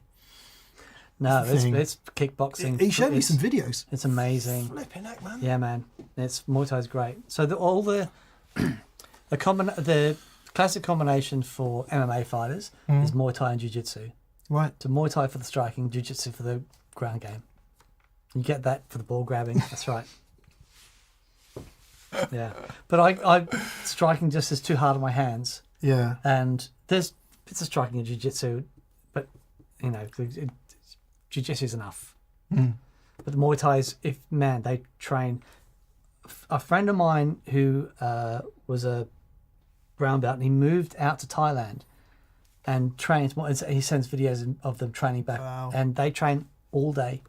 No, thing. it's kickboxing. He showed me some videos. It's amazing. Flipping heck, man. Yeah, man. Muay Thai is great. So the classic combination for MMA fighters is Muay Thai and Jiu Jitsu. Right. So Muay Thai for the striking, Jiu Jitsu for the ground game. You get that for the ball grabbing. That's right. Yeah, but I striking just is too hard on my hands. Yeah. And there's bits of striking in Jiu Jitsu, but you know, Jiu Jitsu is enough. But the Muay Thai is, they train. A friend of mine who was a brown belt, and he moved out to Thailand and trains. He sends videos of them training back, and they train all day.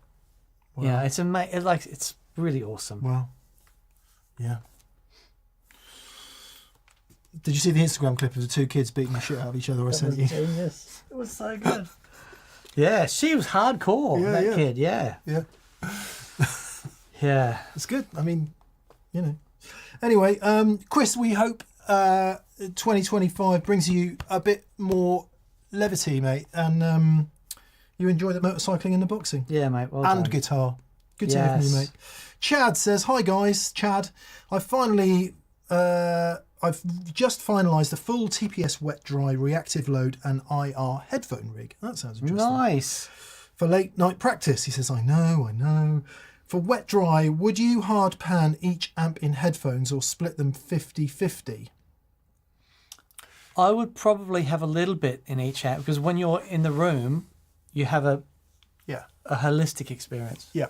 Wow. Yeah, it's amazing. It's really awesome. Wow. Yeah. Did you see the Instagram clip of the two kids beating the shit out of each other I sent you? Genius. It was so good. Yeah, she was hardcore. That kid. Yeah. Yeah. Yeah. It's good. I mean, you know. Anyway, Chris, we hope 2025 brings you a bit more levity, mate, and you enjoy the motorcycling and the boxing. Yeah, mate. Well and done. guitar. Good to hear from you, mate. Chad says, hi guys, Chad. I've just finalised the full TPS wet dry reactive load and IR headphone rig. That sounds interesting. Nice. For late night practice, he says, I know. For wet dry, would you hard pan each amp in headphones or split them 50-50? I would probably have a little bit in each amp because when you're in the room, you have a holistic experience. Yeah.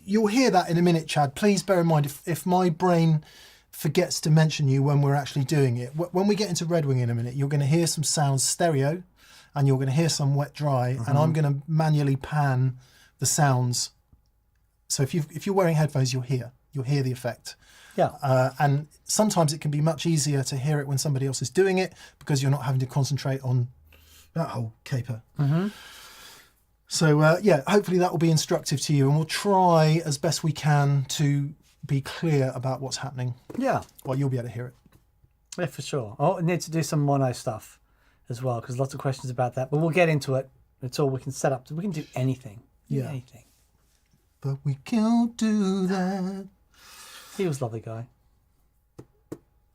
You'll hear that in a minute, Chad. Please bear in mind, if my brain forgets to mention you when we're actually doing it, when we get into Redwing in a minute, you're going to hear some sounds stereo and you're going to hear some wet dry, and I'm going to manually pan the sounds. So if you're wearing headphones, you'll hear the effect. Yeah. And sometimes it can be much easier to hear it when somebody else is doing it because you're not having to concentrate on that whole caper. So, hopefully that will be instructive to you, and we'll try as best we can to be clear about what's happening. Yeah. Well, you'll be able to hear it. Yeah, for sure. I need to do some mono stuff as well because lots of questions about that, but we'll get into it. It's all we can set up. We can do anything. Yeah. Anything. But we can't do that. He was a lovely guy.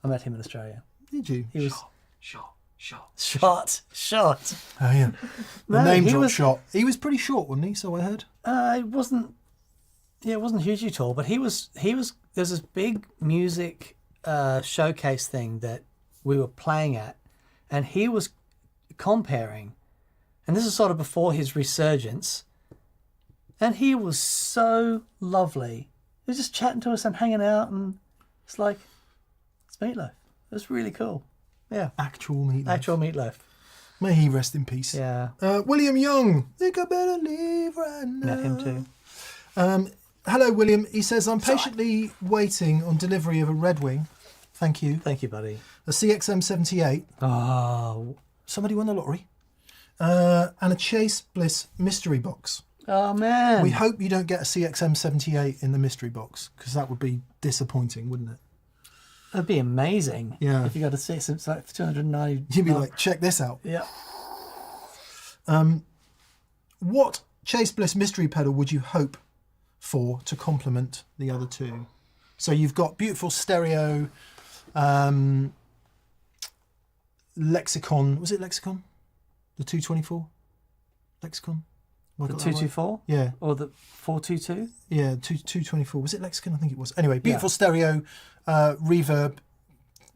I met him in Australia. Did you? He was Shot. shot. Oh yeah. The No, name he drop was- shot. He was pretty short, wasn't he? So I heard. It wasn't. Yeah, it wasn't hugely tall, but he was. There's this big music showcase thing that we were playing at, and he was comparing, and this is sort of before his resurgence, and he was so lovely. He was just chatting to us and hanging out, and it's like, it's Meatloaf. It was really cool. Yeah, Actual Meatloaf. actual Meatloaf. May he rest in peace. Yeah, William Young. Think I better leave right now. met him too. Hello, William. He says, I'm patiently waiting on delivery of a Redwing. Thank you. Thank you, buddy. A CXM78. Oh, Somebody won the lottery. And a Chase Bliss mystery box. oh man. We hope you don't get a CXM78 in the mystery box, because that would be disappointing, wouldn't it? That'd be amazing. Yeah. If you got to see it, it's like 290. You'd be like, check this out. Yeah. What Chase Bliss mystery pedal would you hope for to complement the other two? So you've got beautiful stereo Lexicon. Was it Lexicon? The 224? Lexicon? Have I The got that right? 224 Yeah, or the 422? yeah, 224. Was it Lexicon? I think it was. Anyway, beautiful stereo, reverb,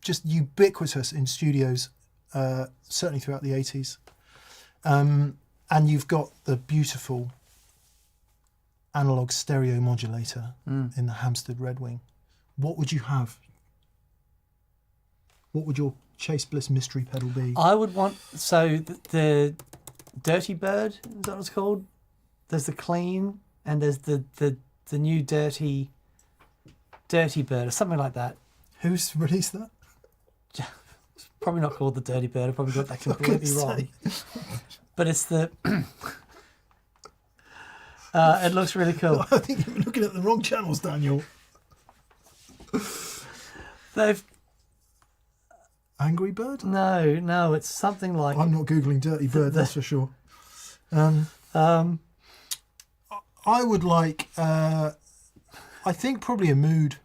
just ubiquitous in studios, certainly throughout the 80s. And you've got the beautiful analog stereo modulator in the Hamstead Redwing. What would you have? What would your Chase Bliss mystery pedal be? I would want, so the Dirty Bird, is that what it's called? There's the clean and there's the new Dirty Bird or something like that. Who's released that? Probably not called the Dirty Bird. I probably got that completely gonna wrong. But it's the. It looks really cool. I think you're looking at the wrong channels, Daniel. They've Angry Bird? no, it's something like. I'm not Googling Dirty Bird, that's for sure. I would like, I think probably a mood.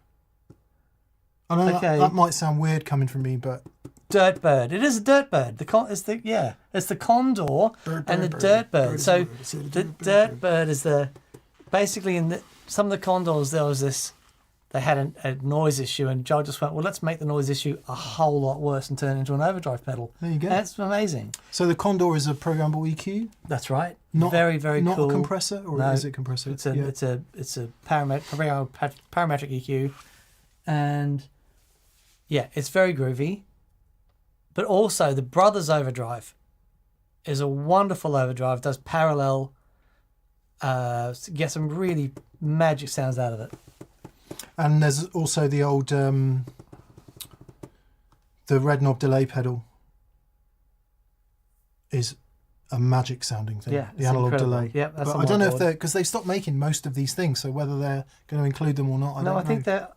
I know Okay. that might sound weird coming from me, but Dirt Bird. It is a Dirt Bird. It's the Condor and the Dirt Bird. So the Dirt Bird is basically in some of the Condors there was this. They had a noise issue, and Joe just went, well, let's make the noise issue a whole lot worse and turn it into an overdrive pedal. there you go. That's amazing. So the Condor is a programmable EQ, That's right. not very, very not cool. a compressor, or No, is it compressor? It's a Yeah. it's a parametric EQ, and yeah, it's very groovy. But also the Brothers Overdrive is a wonderful overdrive. Does parallel, get some really magic sounds out of it. And there's also the old the red knob delay pedal is a magic sounding thing. Yeah, the it's analog incredible. delay. Yep, that's but on I don't my know if board. they're, because they stopped making most of these things, so whether they're going to include them or not, I don't know.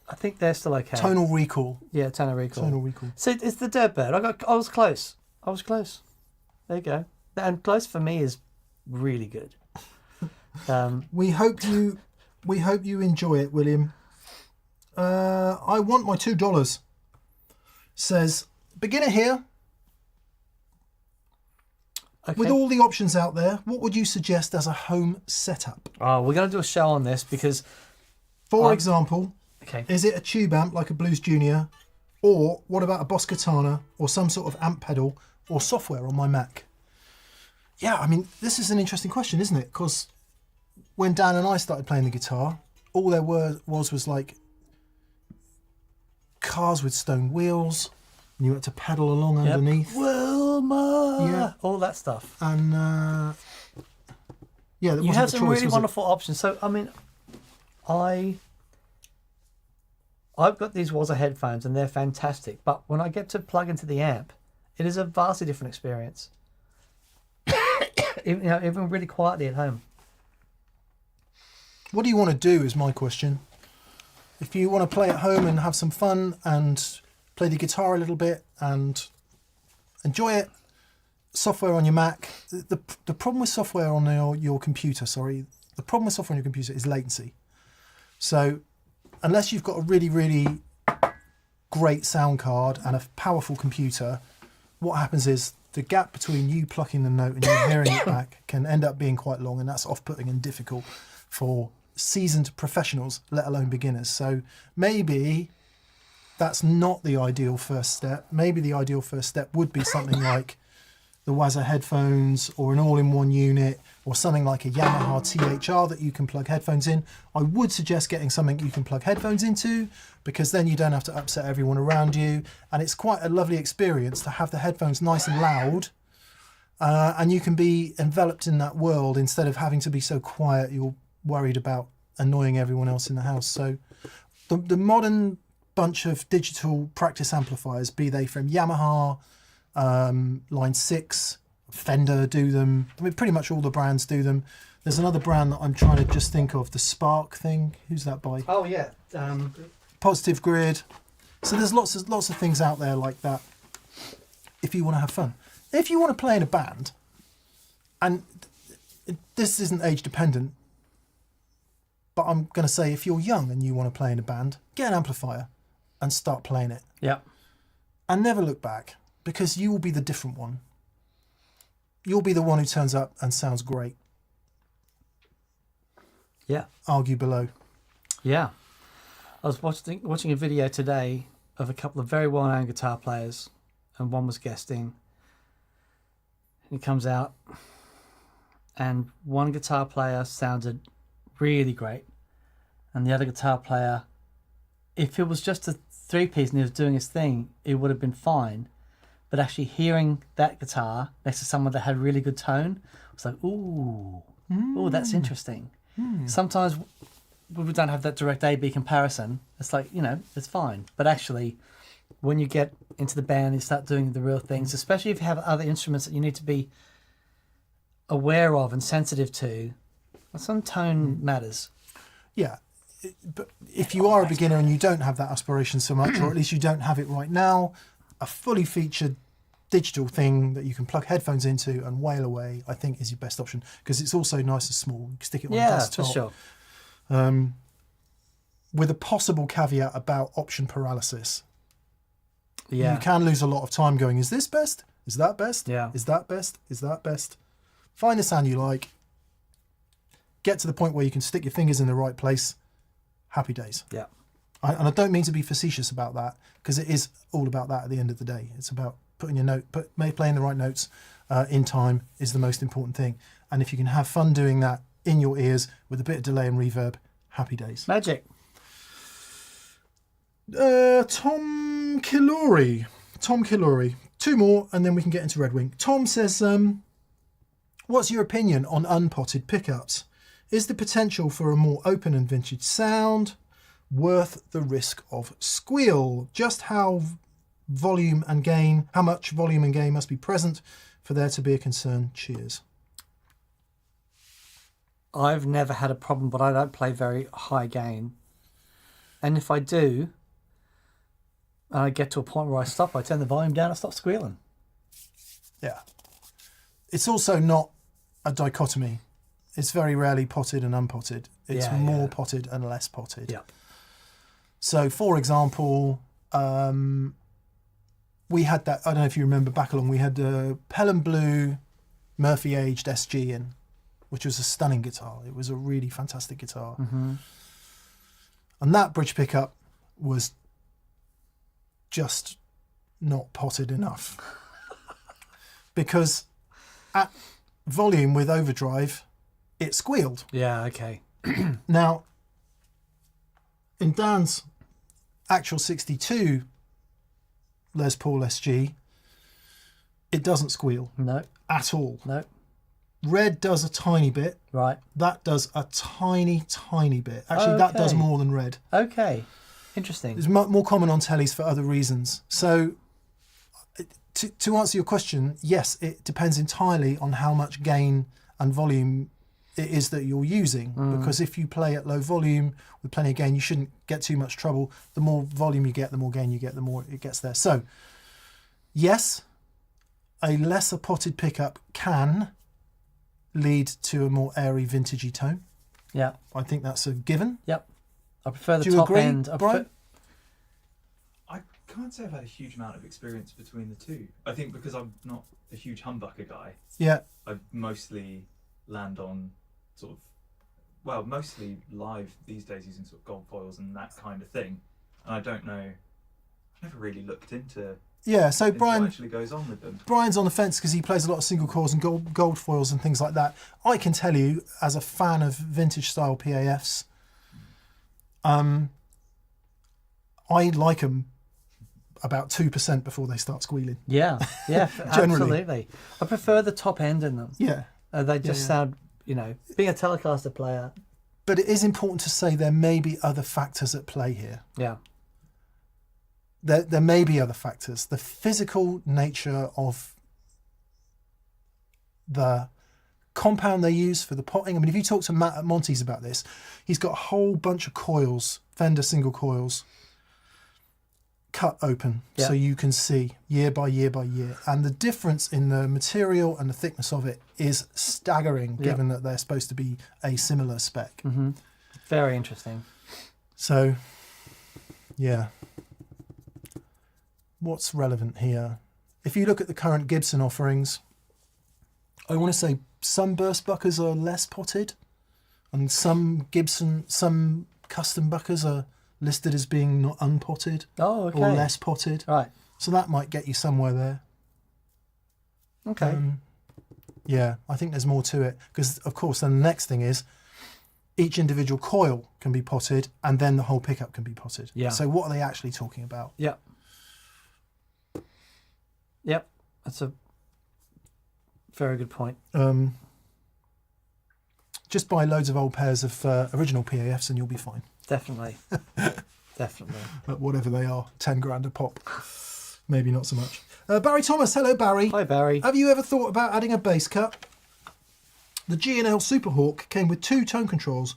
I think they're still okay. Tonal recall. Yeah, tonal recall. Tonal recall. So it's the Dirt Bird. I was close. There you go. And close for me is really good. We hope you enjoy it, William. I want my $2. Says beginner here. Okay. With all the options out there, what would you suggest as a home setup? Oh, we're going to do a show on this because. For example, Okay. is it a tube amp like a Blues Junior, or what about a Boss Katana or some sort of amp pedal or software on my Mac? Yeah, I mean, this is an interesting question, isn't it? Because when Dan and I started playing the guitar, all there was like cars with stone wheels, and you had to pedal along Yep. underneath. Wilma. Yeah. All that stuff. And yeah, that You wasn't have a some choice, really was it? wonderful options. So I mean, I've got these Waza headphones and they're fantastic. But when I get to plug into the amp, it is a vastly different experience. Even really quietly at home. What do you want to do is my question. If you want to play at home and have some fun and play the guitar a little bit and enjoy it, software on your Mac. The problem with software on your computer, the problem with software on your computer is latency. So unless you've got a really, really great sound card and a powerful computer, what happens is the gap between you plucking the note and you hearing it back can end up being quite long, and that's off-putting and difficult for seasoned professionals, let alone beginners. So maybe that's not the ideal first step. Maybe the ideal first step would be something like the Waza headphones, or an all-in-one unit, or something like a Yamaha THR that you can plug headphones in. I would suggest getting something you can plug headphones into, because then you don't have to upset everyone around you, and it's quite a lovely experience to have the headphones nice and loud, and you can be enveloped in that world instead of having to be so quiet you're worried about annoying everyone else in the house. So the modern bunch of digital practice amplifiers, be they from Yamaha, Line 6, Fender do them. I mean, pretty much all the brands do them. There's another brand that I'm trying to just think of, the Spark thing. Who's that by? Oh yeah. Positive Grid. So there's lots of things out there like that if you want to have fun. If you want to play in a band, and this isn't age dependent, but I'm going to say if you're young and you want to play in a band, get an amplifier and start playing it. Yeah. And never look back, because you will be the different one. You'll be the one who turns up and sounds great. Yeah. Argue below. Yeah. I was watching a video today of a couple of very well-known guitar players, and one was guesting. He comes out, and one guitar player sounded really great, and the other guitar player, if it was just a three-piece and he was doing his thing, it would have been fine. But actually hearing that guitar next to someone that had really good tone, I was like, ooh, that's interesting. Sometimes we don't have that direct A-B comparison. It's like, it's fine. But actually, when you get into the band, you start doing the real things, especially if you have other instruments that you need to be aware of and sensitive to, some tone matters. Yeah. But if you are a beginner and you don't have that aspiration so much, or at least you don't have it right now, a fully featured digital thing that you can plug headphones into and wail away, I think, is your best option, because it's also nice and small. You can stick it on a desktop. Yeah, for sure. With a possible caveat about option paralysis. Yeah. You can lose a lot of time going, is this best? Is that best? Yeah. Is that best? Is that best? Find the sound you like. Get to the point where you can stick your fingers in the right place. Happy days. Yeah. And I don't mean to be facetious about that, because it is all about that at the end of the day. It's about putting playing the right notes in time is the most important thing. And if you can have fun doing that in your ears with a bit of delay and reverb, happy days. Magic. Tom Killory. Two more and then we can get into Redwing. Tom says, what's your opinion on unpotted pickups? Is the potential for a more open and vintage sound worth the risk of squeal? Just how much volume and gain must be present for there to be a concern? Cheers. I've never had a problem, but I don't play very high gain. And if I do, and I get to a point where I stop, I turn the volume down and stop squealing. Yeah. It's also not a dichotomy. It's very rarely potted and unpotted. It's more potted and less potted. Yeah. So, for example, we had that, I don't know if you remember back along, we had the Pelham Blue Murphy aged SG in, which was a stunning guitar. It was a really fantastic guitar. Mm-hmm. And that bridge pickup was just not potted enough. Because at volume with overdrive, it squealed. Yeah, okay. Now, in Dan's actual 62 Les Paul SG, it doesn't squeal. No. At all. No. Red does a tiny bit. Right. That does a tiny, tiny bit. Actually, that does more than red. Okay. Interesting. It's more common on tellies for other reasons. So, to answer your question, yes, it depends entirely on how much gain and volume it is that you're using. Because if you play at low volume with plenty of gain, you shouldn't get too much trouble. The more volume you get, the more gain you get, the more it gets there. So, yes, a lesser potted pickup can lead to a more airy, vintagey tone. Yeah. I think that's a given. Yep. I prefer the Do you top agree, end. Brian? I can't say I've had a huge amount of experience between the two. I think because I'm not a huge humbucker guy, Yeah. I mostly land on sort of, well, mostly live these days using sort of gold foils and that kind of thing. And I don't know, I've never really looked into, Yeah, so into Brian... what actually goes on with them. Brian's on the fence because he plays a lot of single coils and gold foils and things like that. I can tell you, as a fan of vintage style PAFs, I like them about 2% before they start squealing. Yeah, Generally. absolutely. I prefer the top end in them. Yeah. They just sound, being a Telecaster player. But it is important to say there may be other factors at play here. Yeah. There may be other factors. The physical nature of the compound they use for the potting. I mean, if you talk to Matt at Monty's about this, he's got a whole bunch of coils, Fender single coils, cut open so you can see year by year by year. And the difference in the material and the thickness of it is staggering, given that they're supposed to be a similar spec. Mm-hmm. Very interesting. So, yeah. What's relevant here? If you look at the current Gibson offerings, I want to say some burst buckers are less potted, and some custom buckers are listed as being not unpotted Oh, okay. or less potted. Right. So that might get you somewhere there. Okay. Yeah, I think there's more to it because, of course, then the next thing is each individual coil can be potted and then the whole pickup can be potted. Yeah. So what are they actually talking about? Yep. Yep. That's a very good point. Just buy loads of old pairs of original PAFs and you'll be fine. Definitely. Definitely. But whatever they are, 10 grand a pop. Maybe not so much. Barry Thomas, hello Barry. Hi, Barry. Have you ever thought about adding a bass cut? The G&L Superhawk came with 2 tone controls,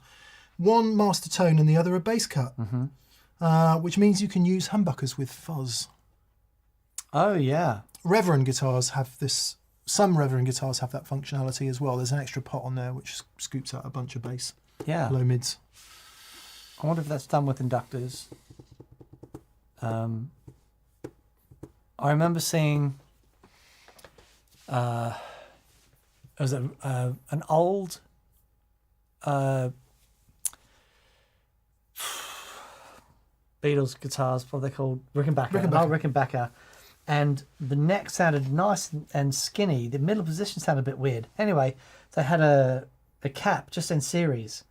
one master tone and the other a bass cut, which means you can use humbuckers with fuzz. Oh, yeah. Reverend guitars have this. Some Reverend guitars have that functionality as well. There's an extra pot on there which scoops out a bunch of bass, Yeah. low mids. I wonder if that's done with inductors. I remember seeing was it an old Beatles guitars, what are they called? Rickenbacker. An old Rickenbacker. And the neck sounded nice and skinny. The middle position sounded a bit weird. Anyway, they had a cap just in series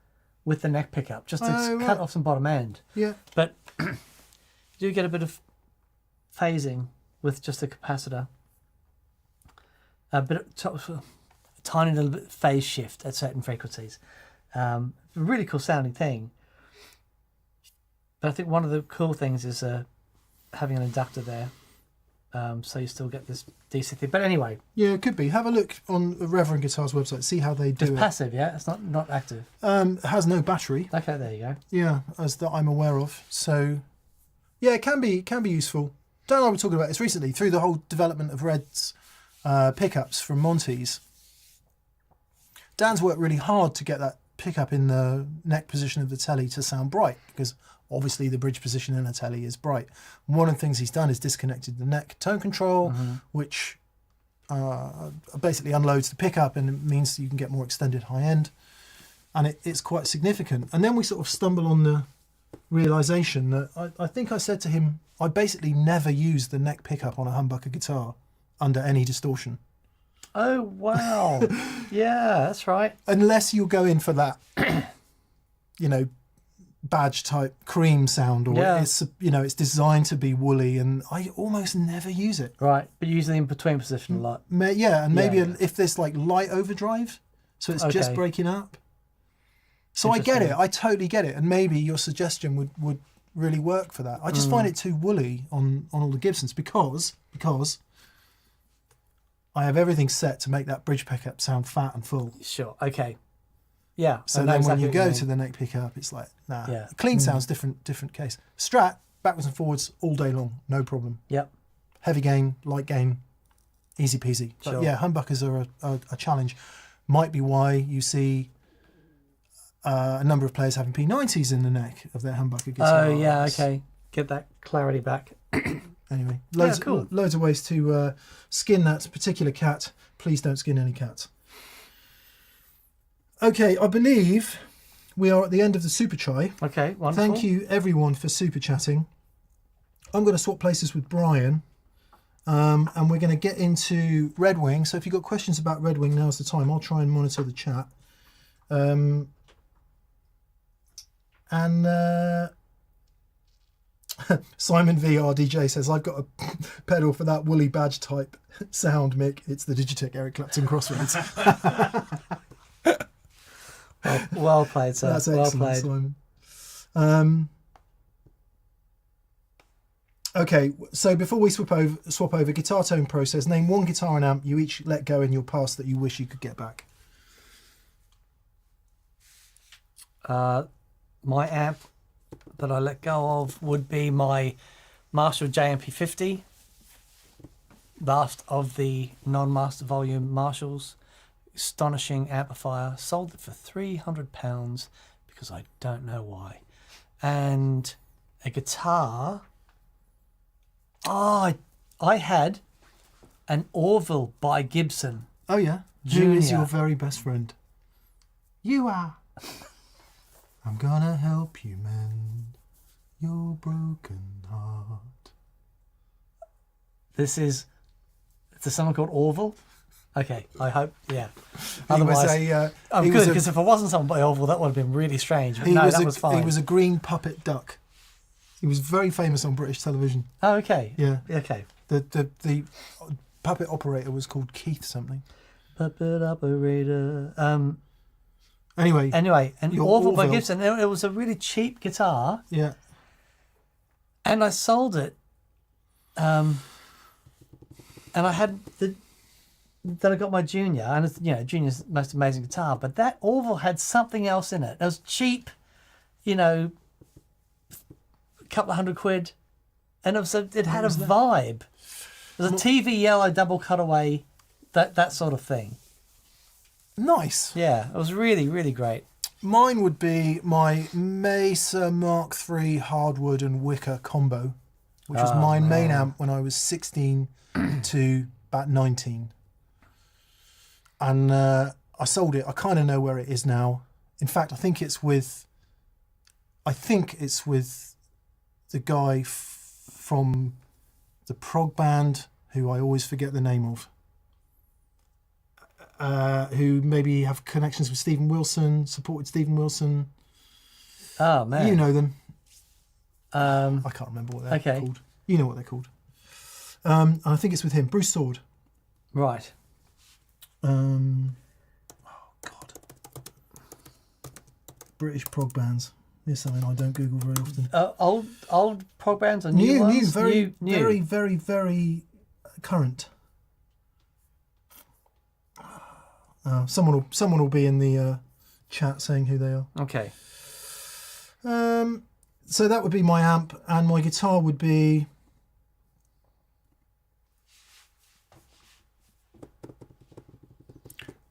with the neck pickup, just to cut off some bottom end. Yeah. But you do get a bit of phasing with just a capacitor. A tiny little bit phase shift at certain frequencies. A really cool sounding thing. But I think one of the cool things is having an inductor there. So you still get this decent thing. But anyway. Yeah, it could be. Have a look on the Reverend Guitars website, see how they do It's it. passive, yeah? It's not active. It has no battery. Okay, there you go. Yeah, as that I'm aware of. So, yeah, it can be useful. Dan and I were talking about this recently through the whole development of Red's pickups from Monty's. Dan's worked really hard to get that pickup in the neck position of the telly to sound bright because obviously the bridge position in a telly is bright. One of the things he's done is disconnected the neck tone control, which basically unloads the pickup and it means you can get more extended high end. And it's quite significant. And then we sort of stumble on the realization that I think I said to him, I basically never use the neck pickup on a humbucker guitar under any distortion. Oh, wow. Yeah, that's right. Unless you go in for that, badge type cream sound, or it's designed to be woolly, and I almost never use it. Right, but using the in-between position a lot. Maybe if there's like light overdrive, so it's just breaking up. So I get it, I totally get it, and maybe your suggestion would really work for that. I just find it too woolly on all the Gibsons because I have everything set to make that bridge pickup sound fat and full. Sure, okay. Yeah. So then when you go to the neck pickup, it's like, nah. Yeah. Clean sounds different case. Strat, backwards and forwards all day long, no problem. Yep. Heavy gain, light gain, easy peasy. But sure. yeah, humbuckers are a challenge. Might be why you see a number of players having P90s in the neck of their humbucker guitars. Oh yeah, okay. Get that clarity back. Anyway, loads, cool. loads of ways to skin that particular cat. Please don't skin any cats. Okay, I believe we are at the end of the super chai. Okay, wonderful. Thank you everyone for super chatting. I'm going to swap places with Brian, and we're going to get into Redwing. So if you've got questions about Redwing, now's the time. I'll try and monitor the chat. Simon VRDJ says, I've got a pedal for that woolly badge type sound, Mick. It's the Digitech Eric Clapton Crossroads. Well played, sir. That's well excellent, played. Simon. Okay, so before we swap over guitar tone process, name one guitar and amp you each let go in your past that you wish you could get back. My amp that I let go of would be my Marshall JMP50, last of the non-master volume Marshalls. Astonishing amplifier. Sold it for £300 because I don't know why. And a guitar. I had an Orville by Gibson. Oh yeah, Junior. Who is your very best friend? You are. I'm gonna help you mend your broken heart. This is someone called Orville. Okay, I hope, yeah. I'm good, because if it wasn't someone by Orville, that would have been really strange. But no, that was fine. He was a green puppet duck. He was very famous on British television. Oh, okay. Yeah. Okay. The puppet operator was called Keith something. Puppet operator. Anyway, and your Orville by Orville. Gibson. It was a really cheap guitar, yeah. and I sold it. And I had then I got my Junior, and it's, Junior's the most amazing guitar, but that Orville had something else in it. It was cheap, a couple of £100, and it had a vibe. It was a TV yellow double cutaway, that sort of thing. Nice. Yeah, it was really, really great. Mine would be my Mesa Mark III hardwood and wicker combo, which was my main amp when I was 16 to about 19. And I sold it. I kind of know where it is now. In fact, I think it's with the guy from the prog band who I always forget the name of. Who maybe have connections with Stephen Wilson, supported Stephen Wilson. Oh man, you know them. I can't remember what they're called. You know what they're called. And I think it's with him, Bruce Sword. Right. Oh God. British prog bands. Here's something I don't Google very often. Old prog bands or new ones? Very, new. very, very, very current. Someone will be in the chat saying who they are. Okay. So that would be my amp, and my guitar would be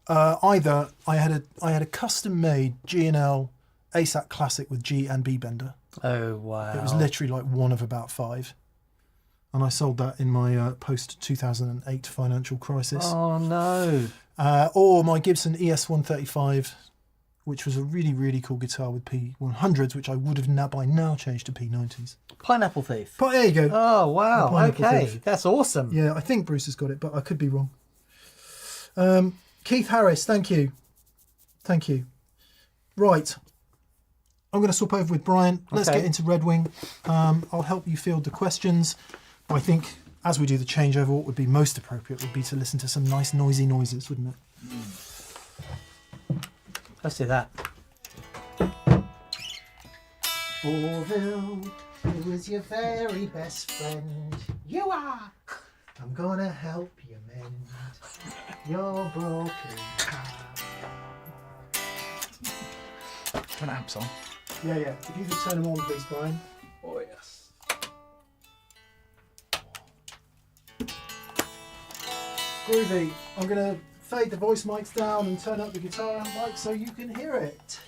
either I had a custom made G&L ASAC Classic with G and B bender. Oh wow! It was literally like one of about 5. And I sold that in my post-2008 financial crisis. Oh no! Or my Gibson ES135, which was a really, really cool guitar with P100s, which I would have by now changed to P90s. Pineapple Thief. But there you go. Oh wow! Pineapple Okay, Thief. that's awesome. Yeah, I think Bruce has got it, but I could be wrong. Keith Harris, thank you. Thank you. Right. I'm going to swap over with Brian. Let's get into Redwing. I'll help you field the questions. I think as we do the changeover, what would be most appropriate would be to listen to some nice noisy noises, wouldn't it? Let's do that. Orville, who is your very best friend? You are. I'm gonna help you mend your broken heart. Turn amps on. Yeah. If you could turn them on, please, Brian. Oh yes. Groovy. I'm going to fade the voice mics down and turn up the guitar amp mic so you can hear it.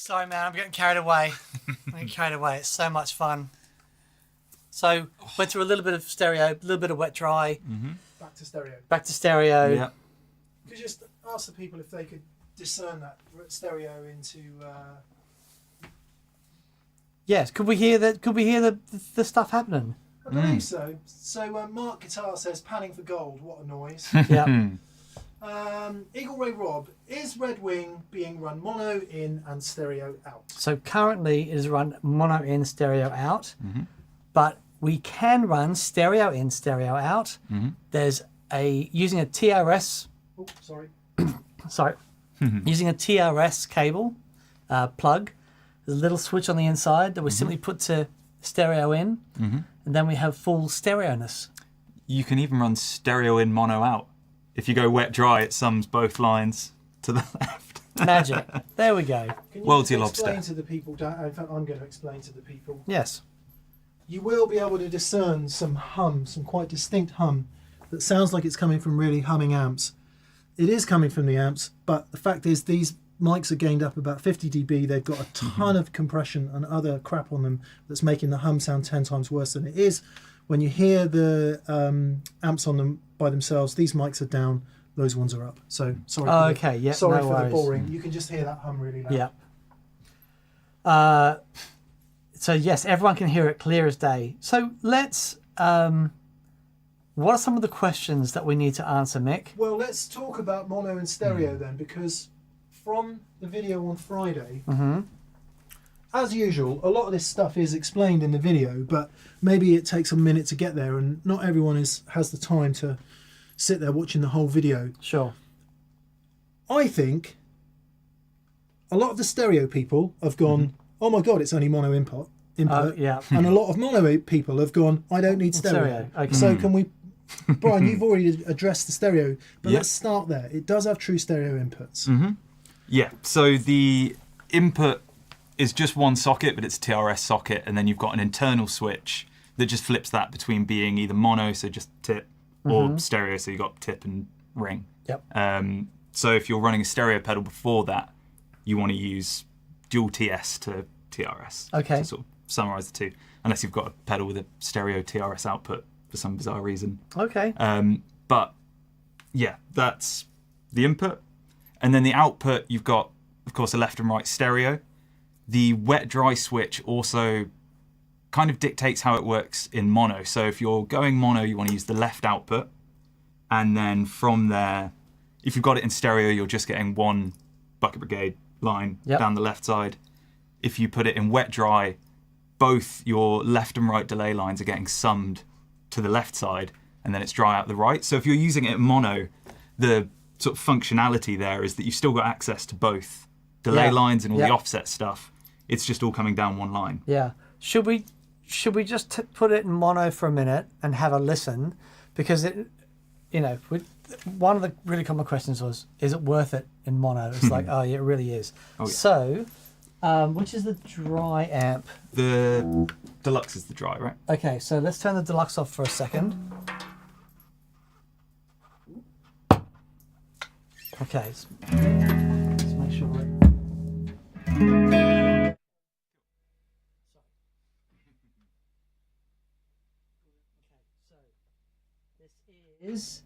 Sorry, man, I'm getting carried away. It's so much fun. So, went through a little bit of stereo, a little bit of wet dry. Mm-hmm. Back to stereo. Yeah. Could you just ask the people if they could discern that stereo into... Yes, could we hear that? Could we hear the stuff happening? I believe so. So Mark Guitar says, panning for gold, what a noise. Yeah. Eagle Ray Rob, is Redwing being run mono in and stereo out? So currently it is run mono in, stereo out, but we can run stereo in, stereo out. There's using a TRS. Oh, sorry. Sorry. Using a TRS cable plug. There's a little switch on the inside that we simply put to stereo in, and then we have full stereo-ness. You can even run stereo in, mono out. If you go wet dry, it sums both lines to the left. Magic. There we go. Can you World's your explain lobster. to the people, in fact I'm going to explain to the people. Yes. You will be able to discern some hum, some quite distinct hum that sounds like it's coming from really humming amps. It is coming from the amps, but the fact is these mics are gained up about 50 dB. They've got a ton of compression and other crap on them that's making the hum sound 10 times worse than it is. When you hear the amps on them by themselves, these mics are down, those ones are up. So sorry. Oh, okay. Yeah. Sorry no for worries. the boring. You can just hear that hum really loud. Yeah. So yes, everyone can hear it clear as day. So let's. What are some of the questions that we need to answer, Mick? Well, let's talk about mono and stereo then, because from the video on Friday, as usual, a lot of this stuff is explained in the video, but maybe it takes a minute to get there, and not everyone has the time to sit there watching the whole video. Sure. I think a lot of the stereo people have gone, oh my God, it's only mono input. Yeah. And a lot of mono people have gone, I don't need stereo. Okay. So can we, Brian, you've already addressed the stereo, but Yep. let's start there. It does have true stereo inputs. Yeah, so the input is just one socket, but it's a TRS socket, and then you've got an internal switch that just flips that between being either mono, so just tip, or stereo, so you've got tip and ring. Yep. So if you're running a stereo pedal before that, you want to use dual TS to TRS. Okay. To sort of summarise the two, unless you've got a pedal with a stereo TRS output for some bizarre reason. Okay. But yeah, that's the input. And then the output, you've got, of course, a left and right stereo. The wet-dry switch also kind of dictates how it works in mono. So if you're going mono, you want to use the left output. And then from there, if you've got it in stereo, you're just getting one Bucket Brigade line down the left side. If you put it in wet dry, both your left and right delay lines are getting summed to the left side, and then it's dry out the right. So if you're using it in mono, the sort of functionality there is that you've still got access to both delay lines and all the offset stuff. It's just all coming down one line. Yeah. Should we just put it in mono for a minute and have a listen? Because one of the really common questions was, is it worth it in mono? It's like, oh yeah, it really is. Oh, yeah. So, which is the dry amp? The deluxe is the dry, right? Okay, so let's turn the deluxe off for a second. Okay, let's make sure is.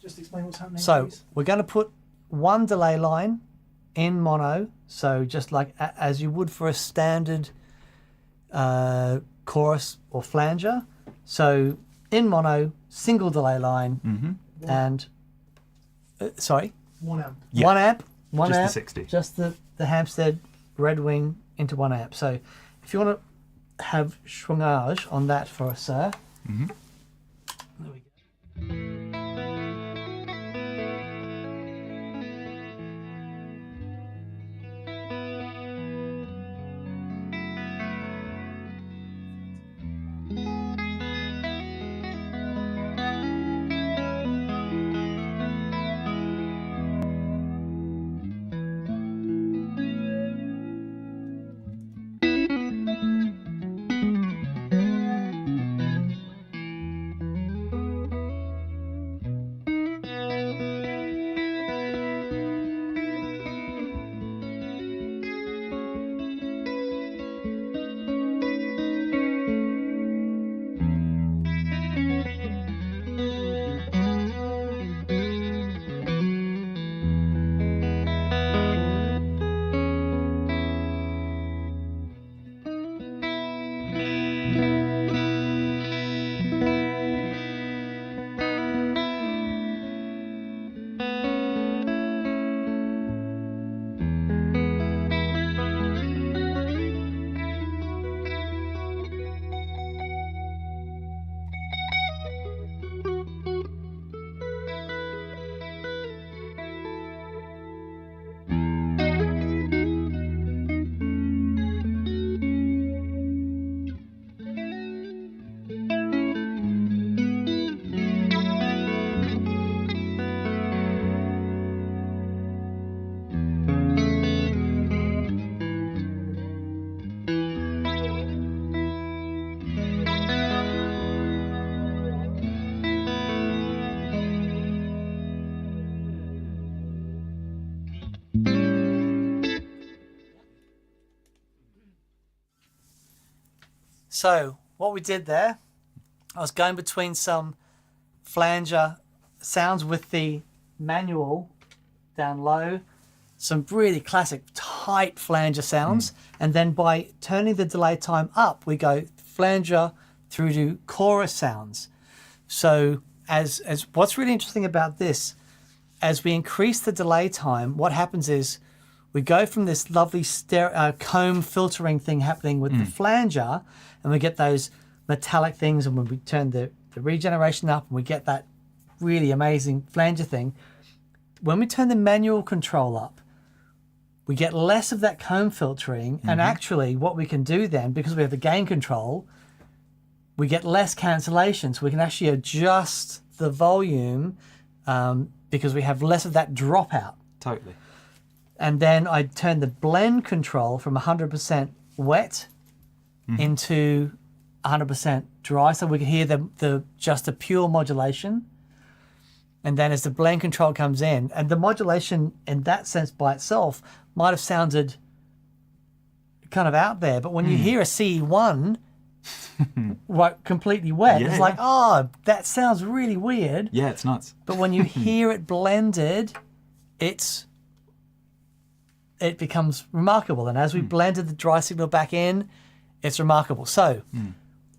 Just explain what's happening. So please. we're going to put one delay line in mono, so just like as you would for a standard chorus or flanger. So in mono, single delay line, and sorry, 1 amp. Yeah. 1 amp, Just amp, the 60. just the Hamstead Redwing into 1 amp. So if you want to have schwungage on that for us, sir. There we go. So what we did there, I was going between some flanger sounds with the manual down low, some really classic tight flanger sounds, and then by turning the delay time up, we go flanger through to chorus sounds. So as what's really interesting about this, as we increase the delay time, what happens is we go from this lovely comb filtering thing happening with the flanger, and we get those metallic things, and when we turn the regeneration up and we get that really amazing flanger thing, when we turn the manual control up, we get less of that comb filtering, and actually what we can do then, because we have the gain control, we get less cancellation, so we can actually adjust the volume because we have less of that dropout. Totally. And then I turn the blend control from 100% wet into 100% dry, so we can hear just the pure modulation. And then as the blend control comes in, and the modulation in that sense by itself might have sounded kind of out there, but when you hear a CE1 right, completely wet, it's like, oh, that sounds really weird. Yeah, it's nuts. But when you hear it blended, it becomes remarkable. And as we blended the dry signal back in, it's remarkable. So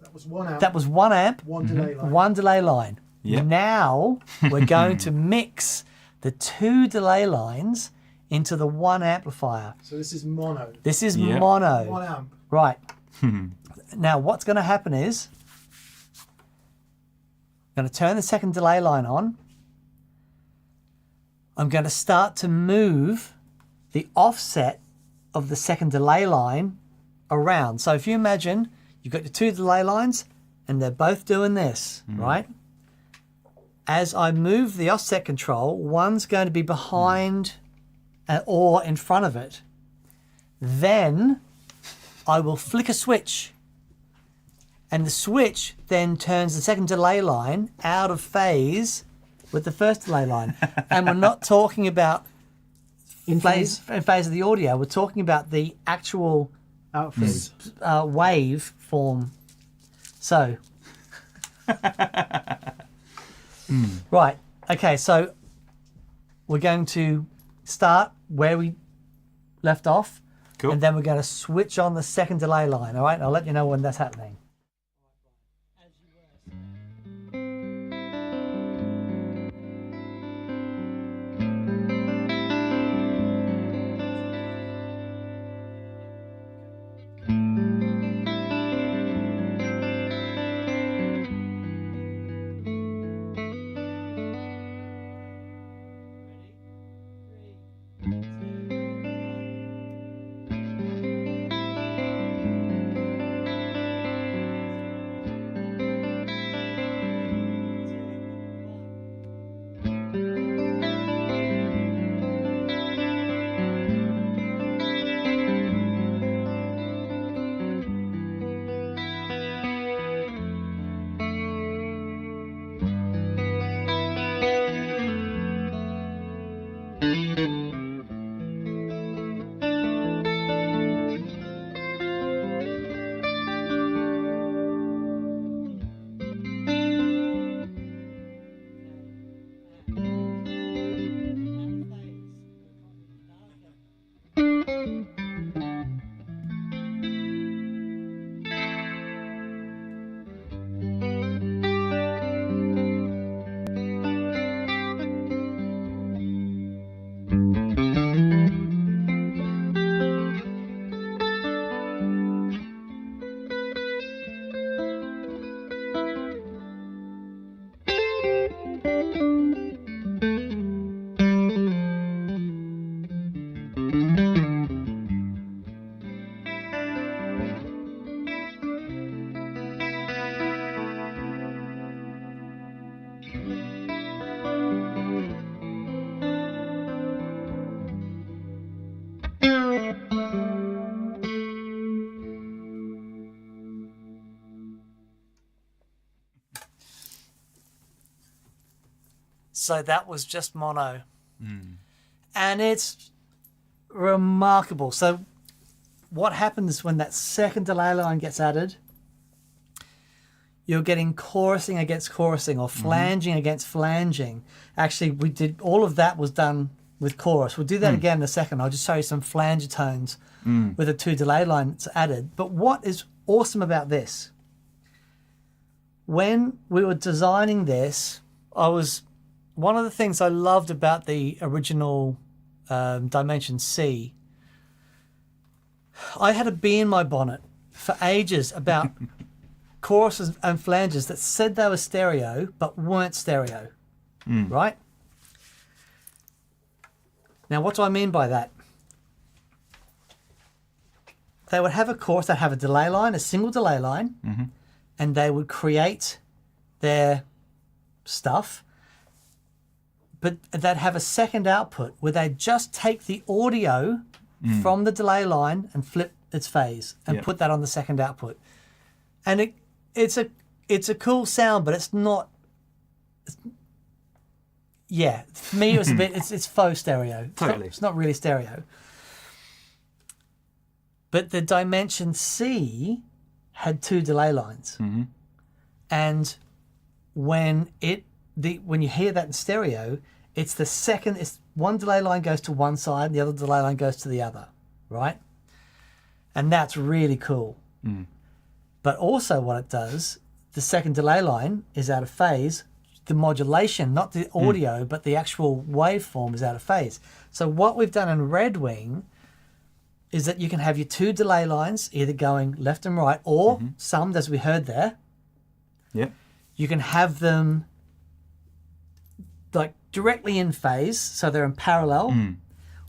that was 1 amp. that was 1 amp, One delay line. one delay line. Yep. Now we're going to mix the 2 delay lines into the 1 amplifier. So this is mono. This is Yep. mono. 1 amp. Right. Now what's going to happen is I'm going to turn the second delay line on. I'm going to start to move the offset of the second delay line around. So if you imagine you've got your 2 delay lines and they're both doing this, right? As I move the offset control, one's going to be behind or in front of it. Then I will flick a switch, and the switch then turns the second delay line out of phase with the first delay line. And we're not talking about in phase of the audio. We're talking about the actual Out phase. wave form. So, right. Okay, so we're going to start where we left off. Cool. And then we're going to switch on the second delay line, all right? I'll let you know when that's happening. So that was just mono. And it's remarkable. So what happens when that second delay line gets added? You're getting chorusing against chorusing or flanging against flanging. Actually, we did all of that was done with chorus. We'll do that again in a second. I'll just show you some flanger tones with the 2 delay lines added. But what is awesome about this? When we were designing this, one of the things I loved about the original Dimension C, I had a bee in my bonnet for ages about choruses and flanges that said they were stereo but weren't stereo, right? Now, what do I mean by that? They would have a chorus, they'd have a delay line, a single delay line, and they would create their stuff, but they'd have a second output where they'd just take the audio from the delay line and flip its phase and put that on the second output. And it's a cool sound, but it's not. For me it was a bit. It's faux stereo. Totally. It's not really stereo. But the Dimension C had 2 delay lines, and when you hear that in stereo, it's the second. It's one delay line goes to one side, and the other delay line goes to the other, right? And that's really cool. But also, what it does, the second delay line is out of phase, the modulation, not the audio, but the actual waveform is out of phase. So what we've done in Redwing is that you can have your two delay lines either going left and right, or summed, as we heard there. Yeah. You can have them like directly in phase, so they're in parallel,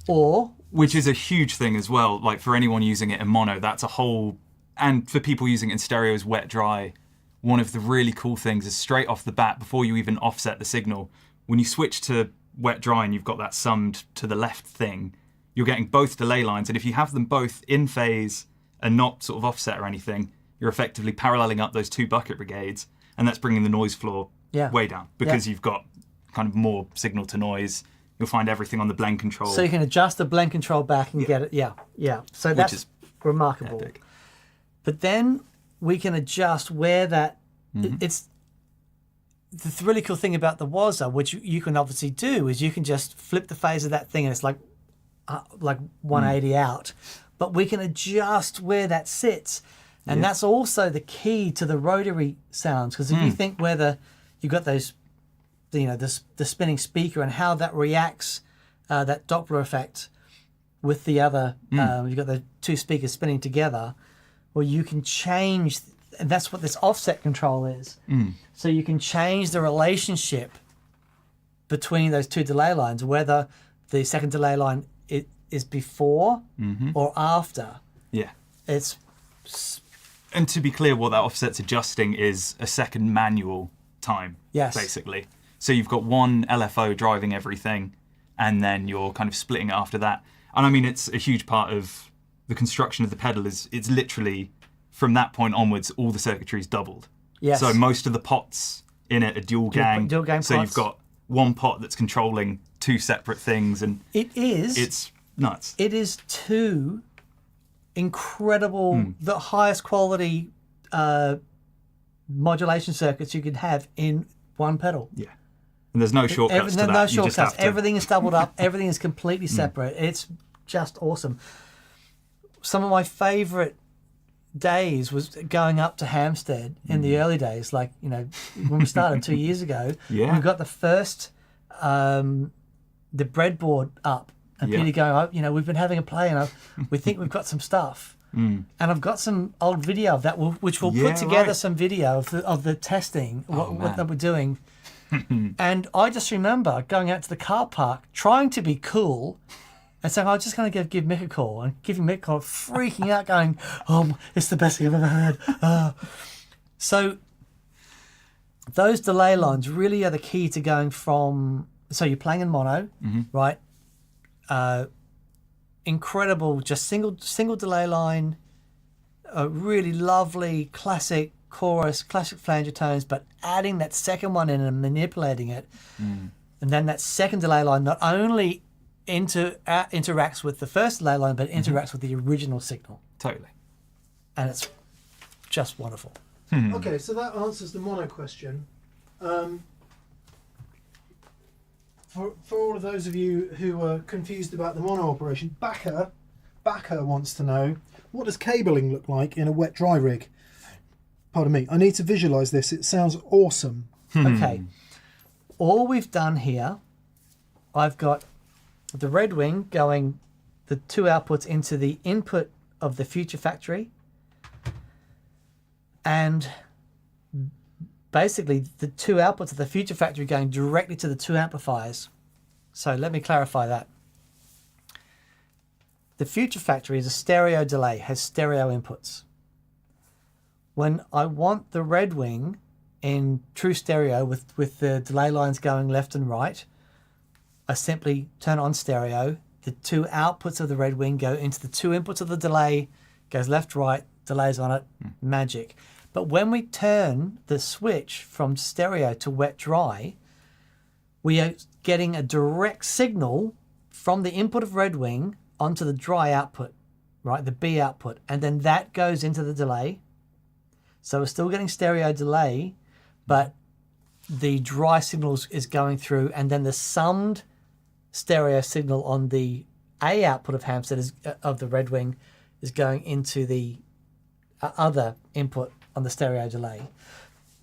or... Which is a huge thing as well. Like for anyone using it in mono, that's a whole... And for people using it in stereo as wet dry, one of the really cool things is straight off the bat, before you even offset the signal, when you switch to wet dry and you've got that summed to the left thing, you're getting both delay lines. And if you have them both in phase and not sort of offset or anything, you're effectively paralleling up those two bucket brigades, and that's bringing the noise floor way down, because you've got kind of more signal to noise. You'll find everything on the blend control. So you can adjust the blend control back and get it. Yeah. So that's is remarkable. epic. But then we can adjust where that... It's the really cool thing about the Wazza, which you can obviously do, is you can just flip the phase of that thing and it's like 180 out. But we can adjust where that sits. And that's also the key to the rotary sounds, because if you think whether you've got those, the spinning speaker and how that reacts, that Doppler effect with the other, you've got the two speakers spinning together, well, you can change, and that's what this offset control is. So you can change the relationship between those two delay lines, whether the second delay line is before or after. Yeah. It's... And to be clear, what that offset's adjusting is a second manual time, basically. So you've got one LFO driving everything, and then you're kind of splitting it after that. And I mean, it's a huge part of the construction of the pedal. It's literally, from that point onwards, all the circuitry's doubled. Yes. So most of the pots in it are dual gang. Dual gang so pots. You've got one pot that's controlling two separate things, and it's nuts. It is two incredible, the highest quality modulation circuits you could have in one pedal. Yeah. And there's no shortcuts to that. No You just shortcuts. have to... Everything is doubled up. Everything is completely separate. It's just awesome. Some of my favourite days was going up to Hamstead in the early days, like, when we started 2 years ago. Yeah. We got the first, the breadboard up, and Peter going, we've been having a play, and we think we've got some stuff. And I've got some old video of that, which we'll put together some video of the testing, what that we're doing. And I just remember going out to the car park, trying to be cool, and saying, I'm just going to give Mick a call, and giving Mick a call, freaking out, going, it's the best thing I've ever heard. So those delay lines really are the key to going from, so you're playing in mono, right? Incredible, just single delay line, a really lovely classic chorus, classic flanger tones, but adding that second one in and manipulating it. And then that second delay line not only interacts with the first delay line, but interacts with the original signal. Totally. And it's just wonderful. Okay, so that answers the mono question. For all of those of you who are confused about the mono operation, Backer wants to know, what does cabling look like in a wet dry rig? Pardon me, I need to visualise this. It sounds awesome. Okay. All we've done here, I've got the Redwing going the two outputs into the input of the Future Factory, and basically the two outputs of the Future Factory going directly to the two amplifiers. So let me clarify that. The Future Factory is a stereo delay, has stereo inputs. When I want the Redwing in true stereo with the delay lines going left and right, I simply turn on stereo. The two outputs of the Redwing go into the two inputs of the delay, goes left, right, delays on it, magic. But when we turn the switch from stereo to wet dry, we are getting a direct signal from the input of Redwing onto the dry output, right, the B output, and then that goes into the delay. So we're still getting stereo delay, but the dry signal is going through, and then the summed stereo signal on the A output of Hamstead of the Redwing is going into the other input on the stereo delay.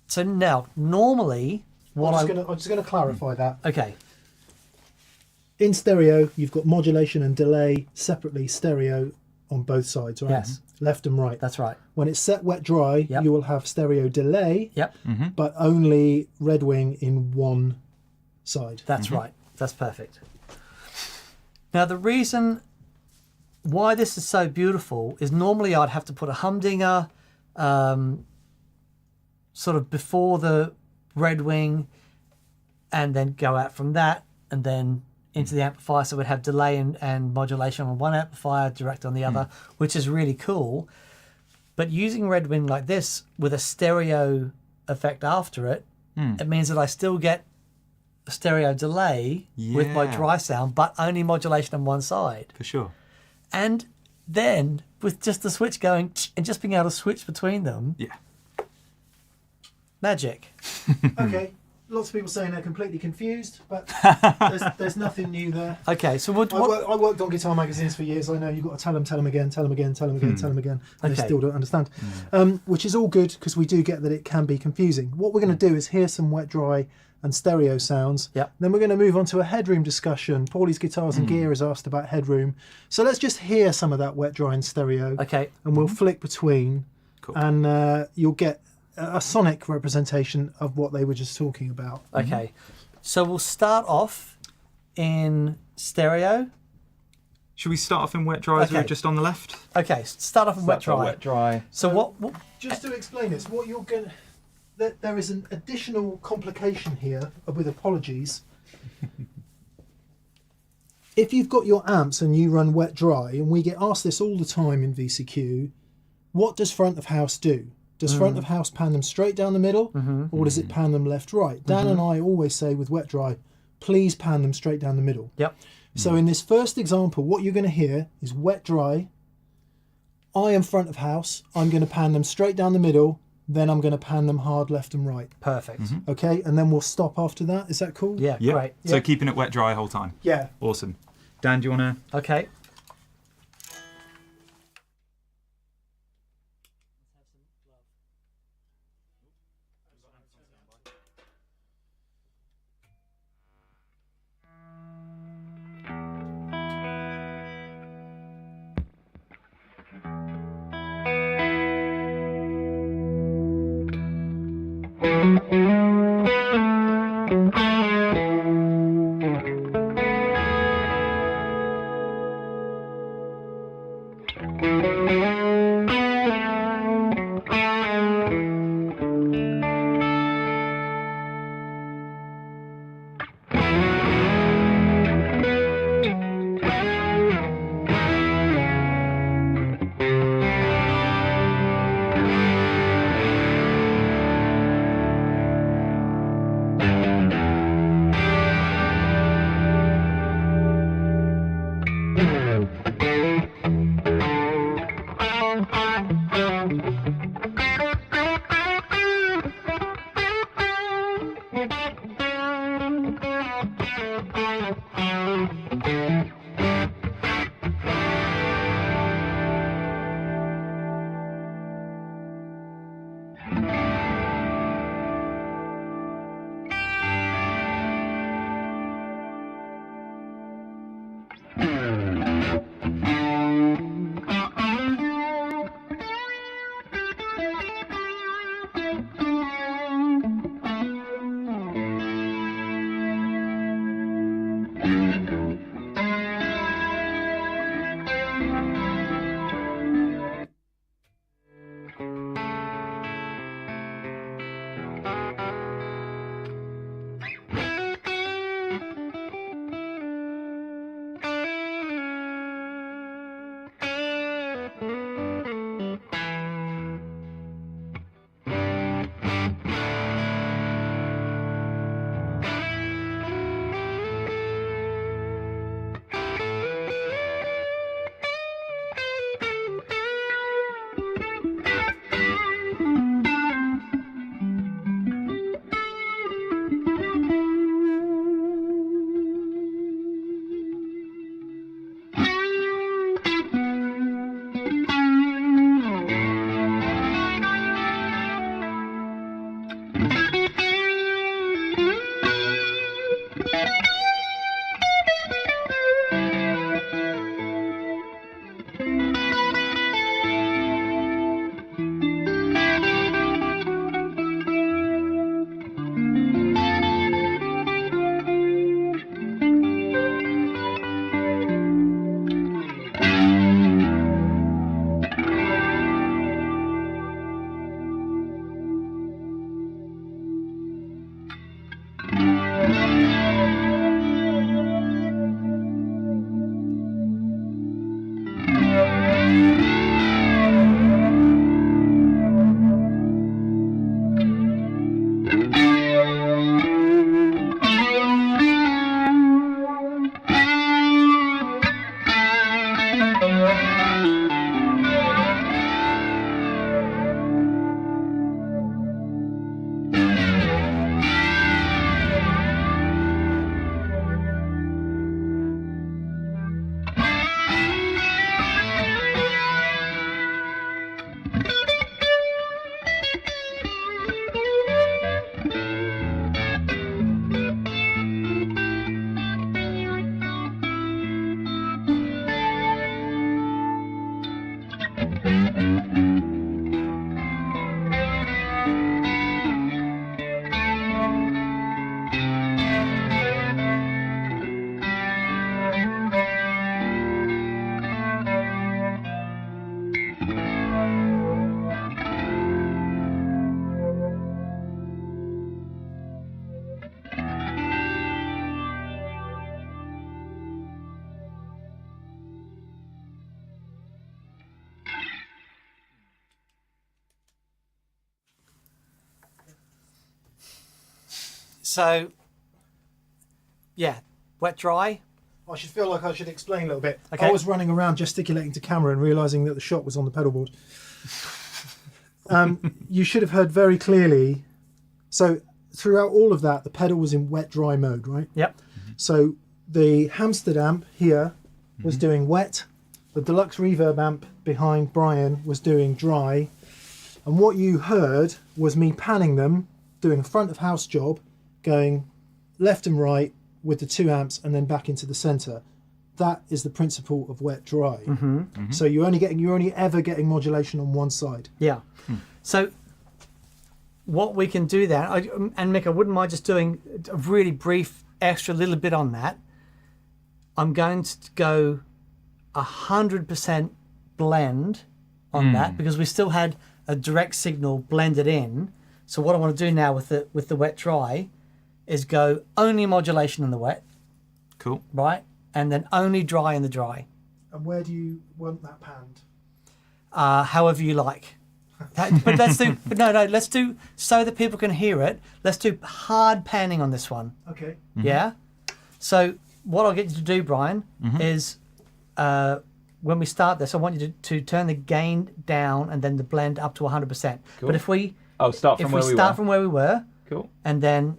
So now, normally, I'm just going to clarify that. Okay. In stereo, you've got modulation and delay separately, stereo on both sides, right? Yes. Left and right. That's right. When it's set wet dry, Yep. you will have stereo delay, Yep. but only Redwing in one side. That's right. That's perfect. Now, the reason why this is so beautiful is normally I'd have to put a humdinger sort of before the Redwing and then go out from that and then into the amplifier. So we'd have delay and modulation on one amplifier, direct on the other, which is really cool. But using Redwing like this with a stereo effect after it, it means that I still get a stereo delay with my Yeah. dry sound, but only modulation on one side. For sure. And then with just the switch going and just being able to switch between them, Yeah. magic. Okay. Lots of people saying they're completely confused, but there's nothing new there. Okay, so what? I worked on guitar magazines for years. I know you've got to tell them again, tell them again, tell them again, tell them again, and they Okay. still don't understand. Which is all good because we do get that it can be confusing. What we're going to do is hear some wet, dry, and stereo sounds. Yep. Then we're going to move on to a Headroom discussion. Paulie's Guitars and Gear has asked about Headroom. So let's just hear some of that wet, dry, and stereo. Okay. And we'll flick between, Cool. and you'll get a sonic representation of what they were just talking about. Okay. So we'll start off in stereo. Should we start off in wet dry as we Okay. were just on the left? Okay, start off in wet dry. Wet dry. So what? Just to explain this, what you're going there is an additional complication here, with apologies. If you've got your amps and you run wet dry, and we get asked this all the time in VCQ, what does front of house do? Does front of house pan them straight down the middle, or does it pan them left right? Dan and I always say with wet dry, please pan them straight down the middle. Yep. So in this first example, what you're going to hear is wet dry. I am front of house. I'm going to pan them straight down the middle. Then I'm going to pan them hard left and right. Perfect. Okay, and then we'll stop after that. Is that cool? Yeah, Yeah. great. So Yeah. keeping it wet dry whole time. Yeah. Awesome. Dan, do you want to? Okay. So, yeah, wet, dry. I should feel like I should explain a little bit. Okay. I was running around gesticulating to camera and realising that the shot was on the pedal board. You should have heard very clearly. So throughout all of that, the pedal was in wet-dry mode, right? Yep. So the Hamstead amp here was doing wet. The deluxe reverb amp behind Brian was doing dry. And what you heard was me panning them, doing a front of house job, going left and right with the 2 amps and then back into the center. That is the principle of wet dry. So you're only ever getting modulation on one side. Yeah. So what we can do then, and Mick, I wouldn't mind just doing a really brief extra little bit on that. I'm going to go 100% blend on that because we still had a direct signal blended in. So what I want to do now with the wet dry is go only modulation in the wet, Cool. right? And then only dry in the dry. And where do you want that panned? However you like. But let's do so that people can hear it. Let's do hard panning on this one. Okay. Yeah. So what I'll get you to do, Brian, is when we start this, I want you to turn the gain down and then the blend up to 100%. Cool. But if we Start from where we start were. from where we were, Cool. and then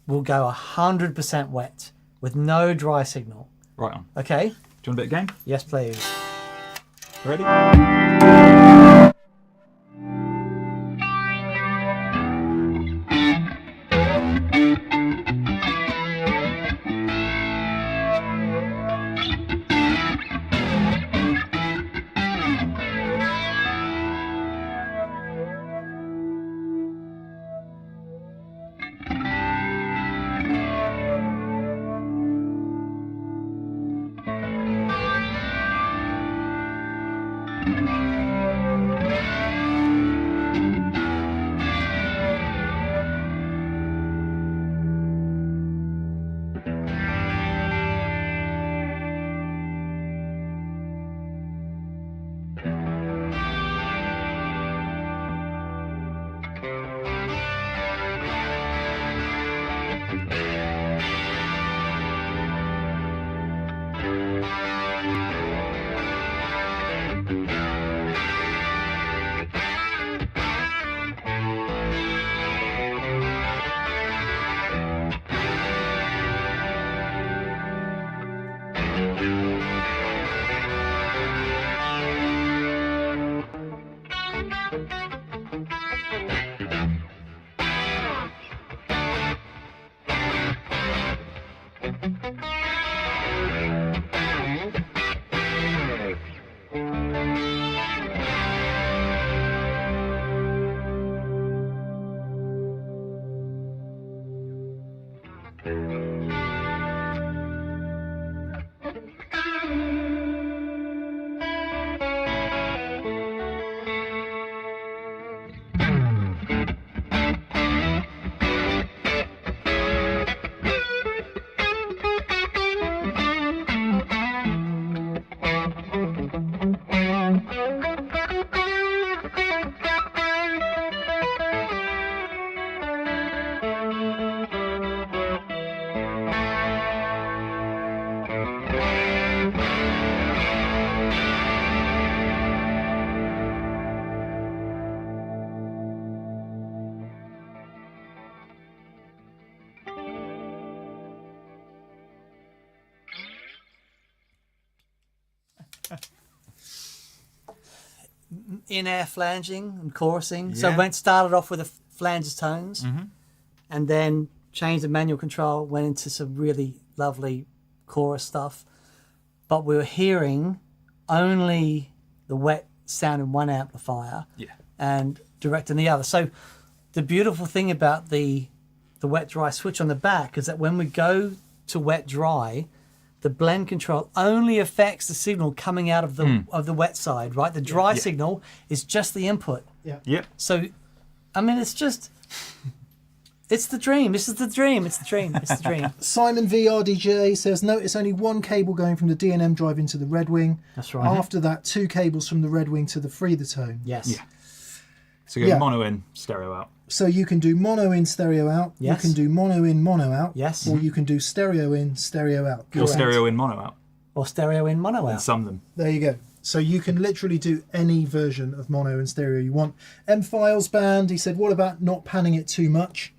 we'll go 100% wet with no dry signal. Right on. Okay? Do you want a bit of gain? Yes, please. Ready? In-air flanging and chorusing. So Yeah. went started off with the flanges tones, and then changed the manual control, went into some really lovely chorus stuff. But we were hearing only the wet sound in one amplifier, Yeah. and direct in the other. So the beautiful thing about the wet dry switch on the back is that when we go to wet dry, the blend control only affects the signal coming out of the wet side, right? The dry signal is just the input. Yep. So, I mean, it's the dream. This is the dream. It's the dream. It's the dream. Simon VRDJ says, notice only one cable going from the D&M drive into the Redwing. That's right. After that, 2 cables from the Redwing to the Freether tone. Yes. Yeah. So go mono in, stereo out. So you can do mono in, stereo out. Yes. You can do mono in, mono out. Yes. Or you can do stereo in, stereo out. Or stereo in, mono out. Or stereo in, mono And out. sum them. There you go. So you can literally do any version of mono and stereo you want. M-Files band, he said, what about not panning it too much?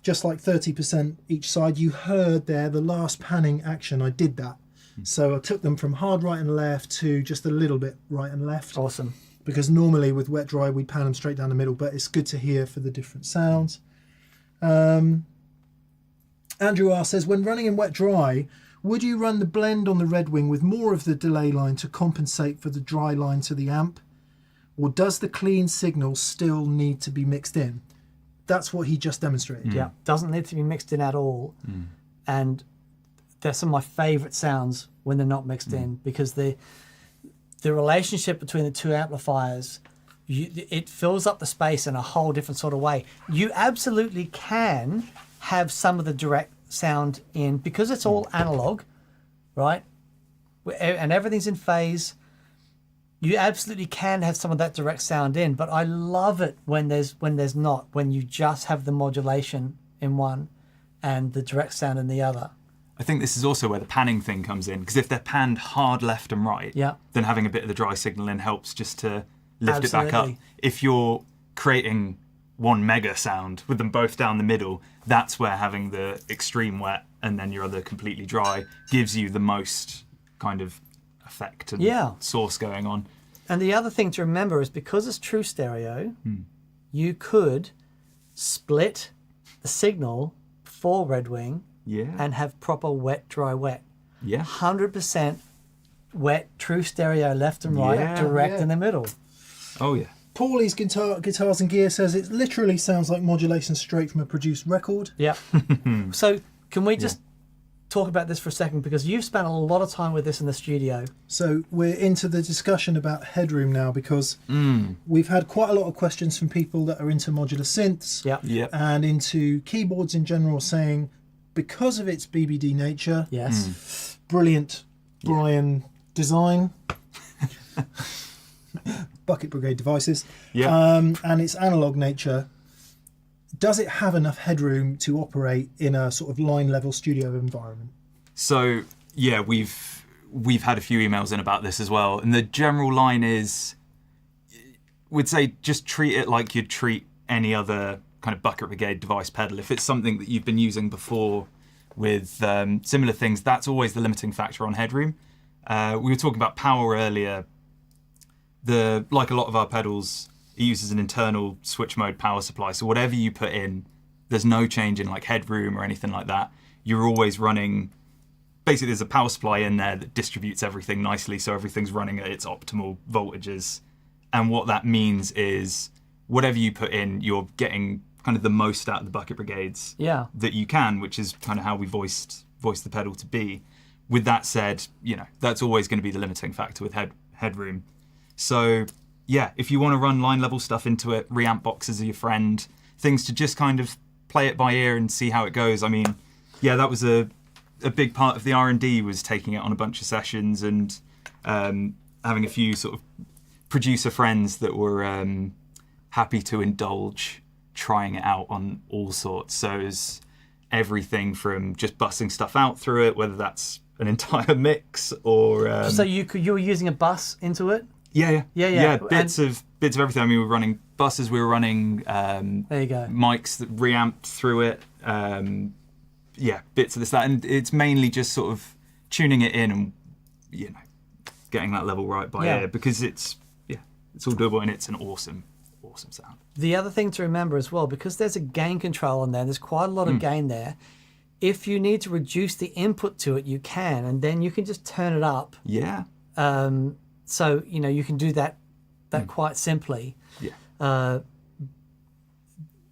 Just like 30% each side. You heard there the last panning action, I did that. So I took them from hard right and left to just a little bit right and left. Awesome. Because normally with wet dry we pan them straight down the middle, but it's good to hear for the different sounds. Andrew R says, when running in wet dry, would you run the blend on the Redwing with more of the delay line to compensate for the dry line to the amp? Or does the clean signal still need to be mixed in? That's what he just demonstrated. Yeah, doesn't need to be mixed in at all. And they're some of my favourite sounds when they're not mixed in, because the relationship between the two amplifiers, it fills up the space in a whole different sort of way. You absolutely can have some of the direct sound in, because it's all analog, right? And everything's in phase. You absolutely can have some of that direct sound in, but I love it when there's not, when you just have the modulation in one and the direct sound in the other. I think this is also where the panning thing comes in, because if they're panned hard left and right, Yeah. then having a bit of the dry signal in helps just to lift it back up. Absolutely. If you're creating one mega sound with them both down the middle, that's where having the extreme wet and then your other completely dry gives you the most kind of effect and source going on. And the other thing to remember is, because it's true stereo, you could split the signal for Redwing and have proper wet, dry, wet. Yeah. 100% wet, true stereo, left and right, direct in the middle. Oh, yeah. Paulie's Guitars and Gear says it literally sounds like modulation straight from a produced record. Yeah. So can we just talk about this for a second, because you've spent a lot of time with this in the studio. So we're into the discussion about Headroom now, because we've had quite a lot of questions from people that are into modular synths and into keyboards in general, saying because of its BBD nature, brilliant Brian design, Bucket Brigade devices, and its analog nature, does it have enough headroom to operate in a sort of line level studio environment? So yeah, we've had a few emails in about this as well, and the general line is, we'd say just treat it like you'd treat any other kind of Bucket Brigade device pedal. If it's something that you've been using before with similar things, that's always the limiting factor on Headroom. We were talking about power earlier. Like a lot of our pedals, it uses an internal switch mode power supply. So whatever you put in, there's no change in like Headroom or anything like that. You're always running, basically there's a power supply in there that distributes everything nicely, so everything's running at its optimal voltages. And what that means is whatever you put in, you're getting kind of the most out of the Bucket Brigades that you can, which is kind of how we voiced the pedal to be. With that said, that's always going to be the limiting factor with Headroom. So yeah, if you want to run line level stuff into it, reamp boxes are your friend, things to just kind of play it by ear and see how it goes. I mean, yeah, that was a big part of the R&D, was taking it on a bunch of sessions and having a few sort of producer friends that were happy to indulge trying it out on all sorts. So it was everything from just bussing stuff out through it, whether that's an entire mix or... So you were using a bus into it? Yeah. Bits of everything. I mean, we were running buses, we were running there you go. mics that reamped through it. Bits of this, that, and it's mainly just sort of tuning it in and getting that level right by ear, because it's all doable and it's an awesome sound. The other thing to remember as well, because there's a gain control in there, there's quite a lot of gain there. If you need to reduce the input to it, you can, and then you can just turn it up. Yeah. So you can do that quite simply. Yeah.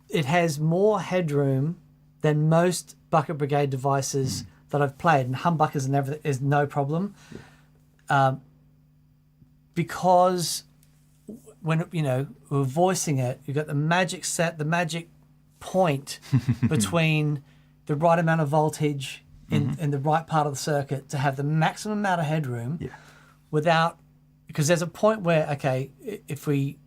It has more headroom than most Bucket Brigade devices that I've played, and humbuckers and everything is no problem. Because when we're voicing it, you've got the magic point between the right amount of voltage in the right part of the circuit to have the maximum amount of headroom without, because there's a point where, okay, if we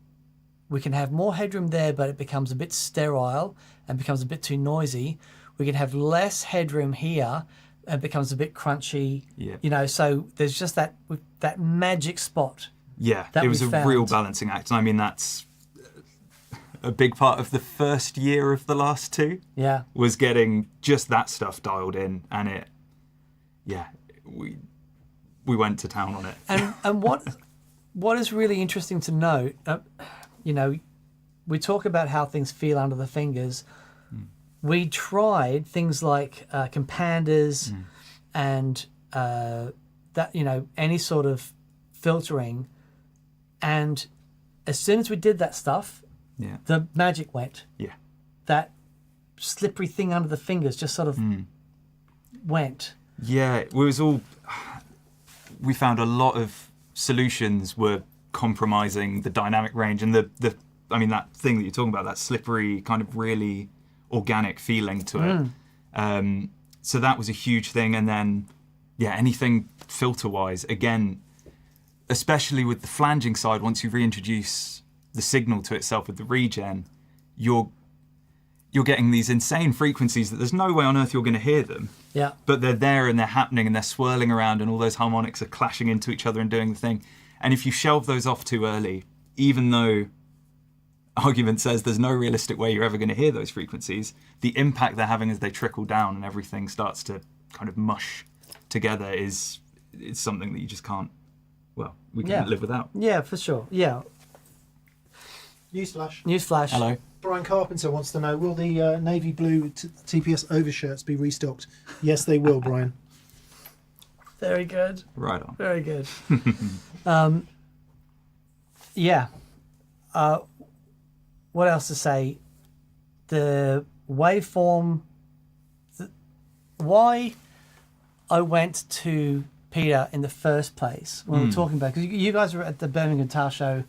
we can have more headroom there, but it becomes a bit sterile and becomes a bit too noisy. We can have less headroom here and it becomes a bit crunchy. Yeah. You know, so there's just that magic spot. Yeah, that it was we a found. real balancing act. And I mean, that's a big part of the first year of the last two. Yeah. Was getting just that stuff dialed in, and we went to town on it. And what is really interesting to note, you know, we talk about how things feel under the fingers. We tried things like companders and that, you know, any sort of filtering, and as soon as we did that stuff, the magic went. Yeah. That slippery thing under the fingers just sort of went. Yeah, it was all. We found a lot of solutions were compromising the dynamic range and the I mean, that thing that you're talking about, that slippery kind of really organic feeling to it. So that was a huge thing. And then, anything filter-wise, again, especially with the flanging side, once you reintroduce the signal to itself with the regen, you're getting these insane frequencies that there's no way on earth you're going to hear them. Yeah. But they're there and they're happening and they're swirling around and all those harmonics are clashing into each other and doing the thing. And if you shelve those off too early, even though argument says there's no realistic way you're ever going to hear those frequencies, the impact they're having as they trickle down and everything starts to kind of mush together it's something that you just can't, we can't live without. Yeah, for sure. Yeah. Newsflash. Hello. Brian Carpenter wants to know, will the navy blue TPS overshirts be restocked? Yes, they will, Brian. Very good. Right on. Very good. What else to say? The waveform. Why I went to Peter in the first place when we were talking about, because you guys were at the Birmingham Guitar Show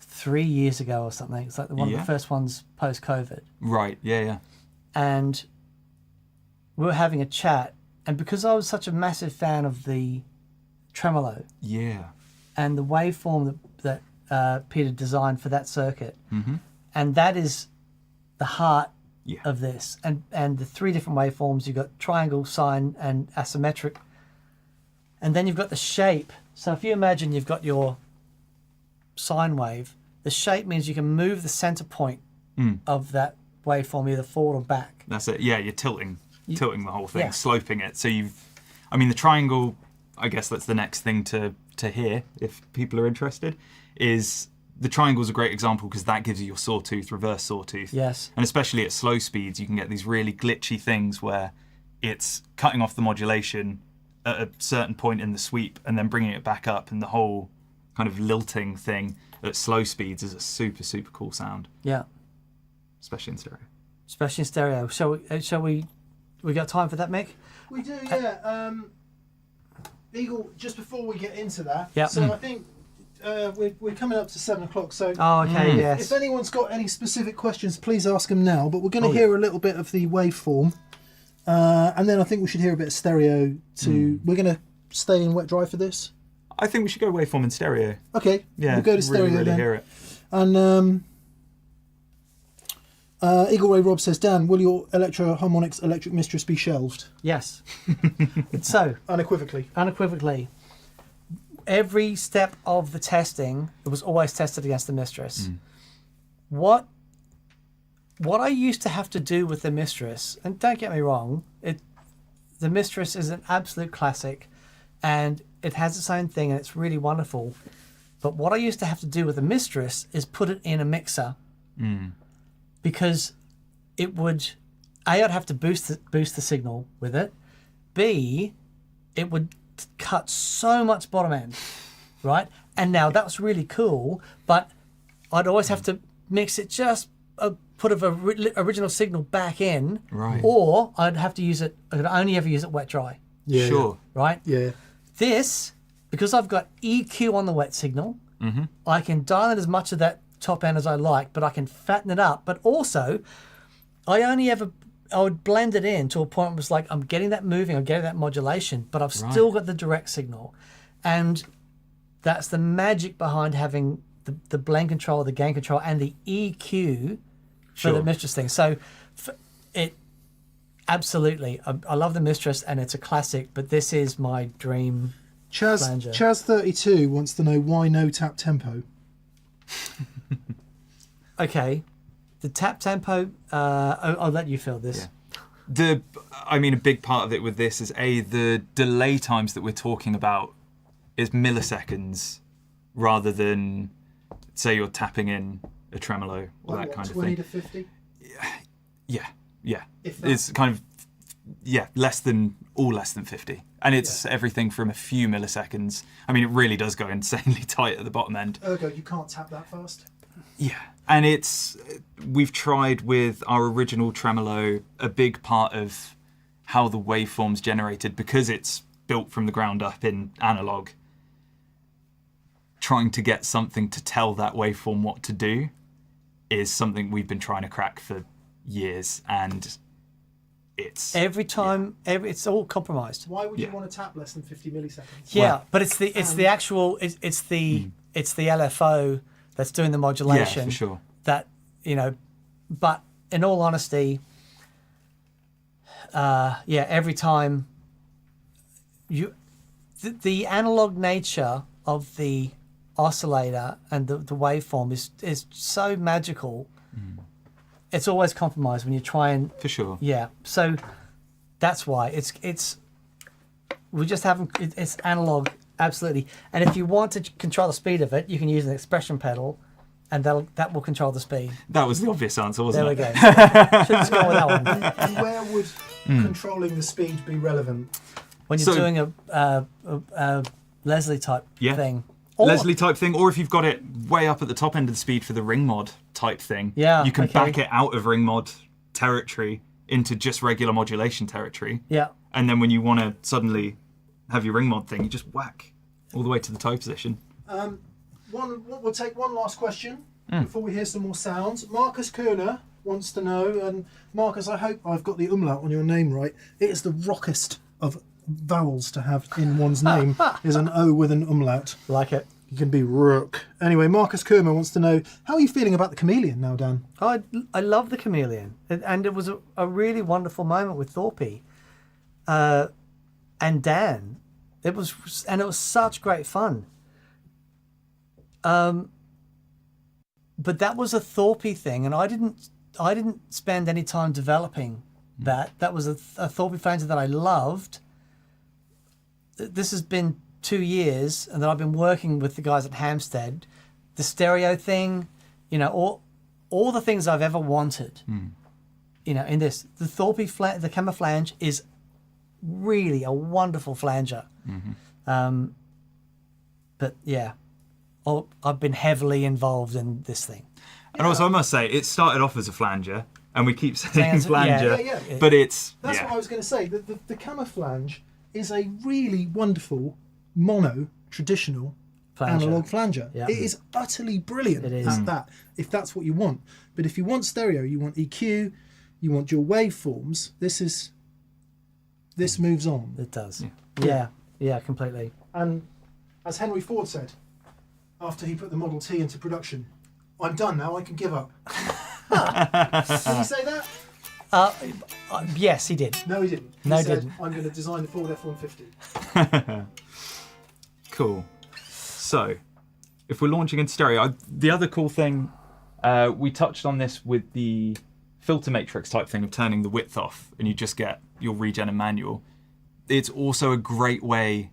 3 years ago or something. It's like one of the first ones post-COVID. Right. Yeah. And we were having a chat, and because I was such a massive fan of the tremolo and the waveform that Peter designed for that circuit, and that is the heart of this, and the three different waveforms. You've got triangle, sine, and asymmetric, and then you've got the shape. So if you imagine you've got your sine wave, the shape means you can move the center point of that waveform either forward or back. That's it. Yeah, you're tilting the whole thing, sloping it. So the triangle, I guess that's the next thing to hear if people are interested, is the triangle's a great example because that gives you your sawtooth, reverse sawtooth. Yes. And especially at slow speeds, you can get these really glitchy things where it's cutting off the modulation at a certain point in the sweep and then bringing it back up, and the whole kind of lilting thing at slow speeds is a super, super cool sound. Yeah. Especially in stereo. Shall we got time for that, Mick? We do, yeah. Eagle, just before we get into that, yeah. So I think we're coming up to 7 o'clock, so yes. If anyone's got any specific questions, please ask them now, but we're going to hear a little bit of the waveform, and then I think we should hear a bit of stereo too. We're going to stay in wet dry for this? I think we should go waveform in stereo. Okay, we'll go to stereo really then. Hear it. And Eagle Ray Rob says, Dan, will your Electro Harmonics Electric Mistress be shelved? Yes. So Unequivocally. Every step of the testing, it was always tested against the Mistress. What I used to have to do with the Mistress, and don't get me wrong, the Mistress is an absolute classic, and it has its own thing, and it's really wonderful. But what I used to have to do with the Mistress is put it in a mixer, because it would, A, I'd have to boost the signal with it. B, it would cut so much bottom end, right? And now that's really cool, but I'd always have to mix it, just put original signal back in, right? Or I'd have to use it. I'd only ever use it wet dry. Yeah. Sure. Right. Yeah. This, because I've got EQ on the wet signal, I can dial in as much of that top end as I like, but I can fatten it up. But also, I would blend it in to a point where it was like, I'm getting that moving, I'm getting that modulation, but I've still got the direct signal. And that's the magic behind having the blend control, the gain control, and the EQ for Sure. the Mistress thing. So absolutely, I love the Mistress, and it's a classic. But this is my dream flanger. Chaz32 wants to know why no tap tempo. Okay, the tap tempo. I'll let you fill this. Yeah. A big part of it with this is the delay times that we're talking about is milliseconds rather than, say, you're tapping in a tremolo or that kind of 20 thing. to 50? Yeah. If that. It's kind of, less than 50. And it's everything from a few milliseconds. I mean, it really does go insanely tight at the bottom end. Ergo, you can't tap that fast? Yeah. And we've tried with our original tremolo, a big part of how the waveform's generated, because it's built from the ground up in analog, trying to get something to tell that waveform what to do is something we've been trying to crack for years, and it's it's all compromised. Why would you want to tap less than 50 milliseconds? Yeah, but it's the LFO that's doing the modulation. Yeah, for sure. That, but in all honesty, every time the analog nature of the oscillator and the waveform is so magical. It's always compromised when you try and For sure. Yeah, so that's why we just haven't. It's analog, absolutely. And if you want to control the speed of it, you can use an expression pedal, and that will control the speed. That was the obvious answer, wasn't There it? we go. Should just go with that one. And where would controlling the speed be relevant? When you're doing a Leslie type thing. Leslie type thing, or if you've got it way up at the top end of the speed for the ring mod type thing, you can back it out of ring mod territory into just regular modulation territory. Yeah. And then when you want to suddenly have your ring mod thing, you just whack all the way to the toe position. We'll take one last question before we hear some more sounds. Marcus Kerner wants to know, and Marcus, I hope I've got the umlaut on your name right. It is the rockest of vowels to have in one's name is an O with an umlaut. Like it. You can be rook. Anyway, Marcus Kermer wants to know, how are you feeling about the Chameleon now, Dan? I love the Chameleon, and it was a really wonderful moment with Thorpe and Dan. It was such great fun. But that was a Thorpe thing, and I didn't spend any time developing that. That was a Thorpe flanger that I loved. This has been 2 years, and that I've been working with the guys at Hamstead. The stereo thing, all the things I've ever wanted, in this. The Thorpe the Camera flange is really a wonderful flanger. But yeah, I've been heavily involved in this thing. And also, I must say, it started off as a flanger, and we keep saying Flanger, flanger, yeah. but it's... That's what I was going to say. The camouflage is a really wonderful mono traditional analog flanger. Yeah. It is utterly brilliant at that, if that's what you want. But if you want stereo, you want EQ, you want your waveforms, this moves on. It does. Yeah, completely. And as Henry Ford said, after he put the Model T into production, I'm done now, I can give up. Did he say that? Yes, he did. No, he didn't. He No, he said, didn't. I'm going to design the Ford F-150. Cool. So, if we're launching in stereo, the other cool thing, we touched on this with the filter matrix type thing of turning the width off, and you just get your regen and manual. It's also a great way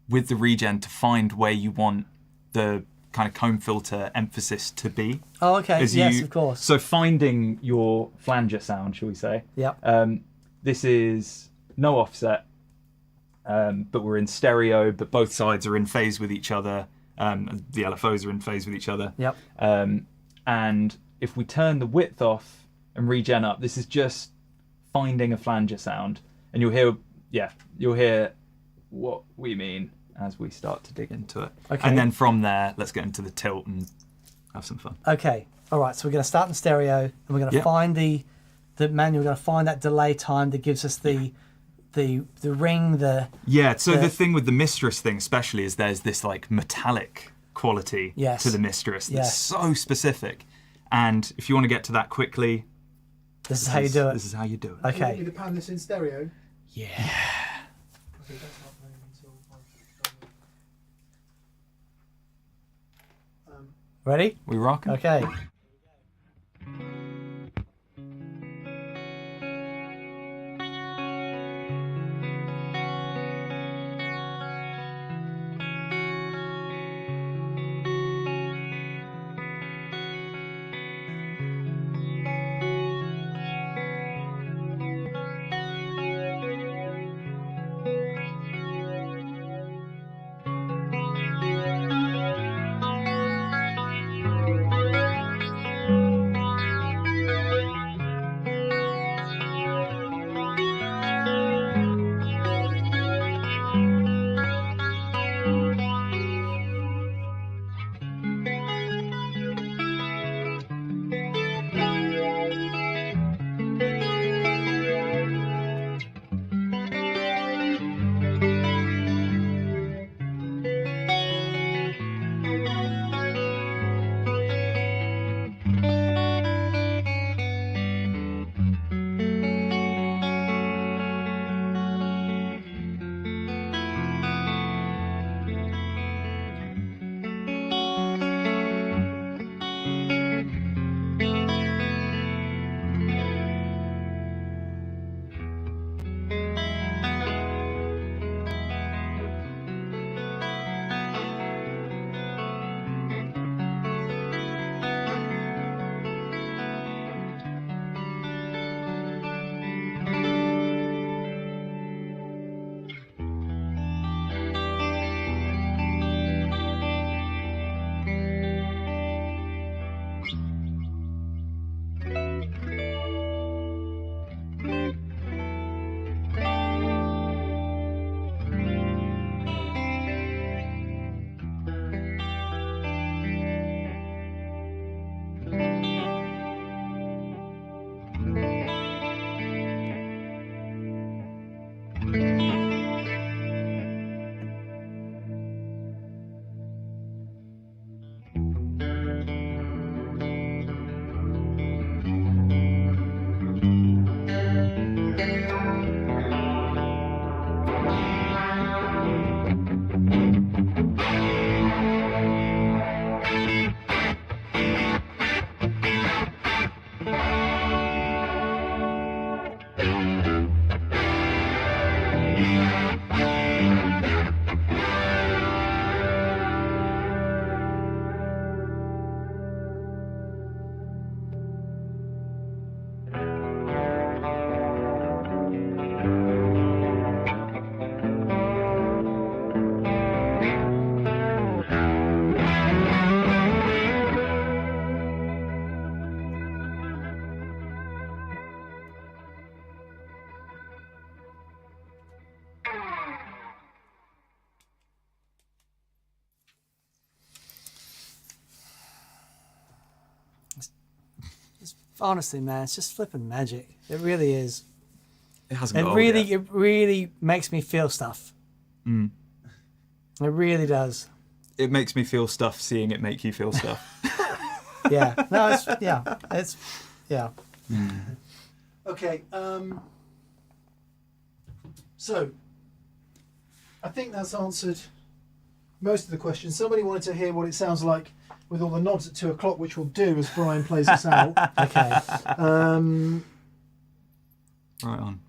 with the regen to find where you want the kind of comb filter emphasis to be. Oh, okay. Yes, of course. So finding your flanger sound, shall we say? Yeah. This is no offset, but we're in stereo, but both sides are in phase with each other. The LFOs are in phase with each other. Yep. And if we turn the width off and regen up, this is just finding a flanger sound. And you'll hear what we mean as we start to dig into it. Okay. And then from there, let's get into the tilt and have some fun. Okay. All right. So we're going to start in stereo, and we're going to find the manual. We're going to find that delay time that gives us the ring. So the thing with the Mistress thing especially is there's this like metallic quality Yes. to the Mistress that's Yes. so specific. And if you want to get to that quickly, This is how you do it. This is how you do it. You want me Okay. to pan this in stereo? Yeah. Okay, that's not playing until Ready? We rocking? Okay. Honestly, man, it's just flipping magic. It really is. It hasn't It got old really, yet. it really makes me feel stuff. Mm. It really does. It makes me feel stuff seeing it make you feel stuff. Yeah. No, it's yeah. Okay, so I think that's answered most of the questions. Somebody wanted to hear what it sounds like with all the nods at 2 o'clock, which we'll do as Brian plays us out. Okay. Right on.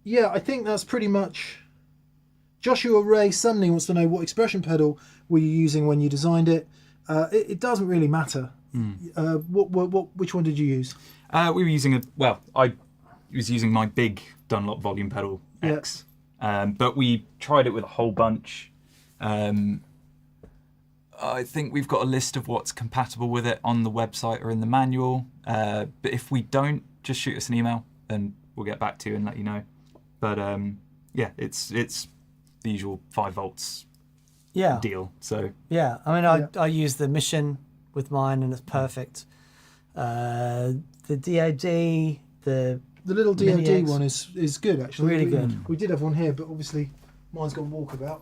Yeah, I think that's pretty much. Joshua Ray Sumney wants to know what expression pedal were you using when you designed it. It doesn't really matter. Which one did you use? We were using I was using my big Dunlop volume pedal X, but we tried it with a whole bunch. I think we've got a list of what's compatible with it on the website or in the manual. But if we don't, just shoot us an email and we'll get back to you and let you know. But yeah, it's the usual 5 volts deal. So Yeah, I mean, I use the Mission with mine, and it's perfect. The DoD, the little Mini DoD X. one is good actually. Really good. We did have one here, but obviously mine's got walkabout.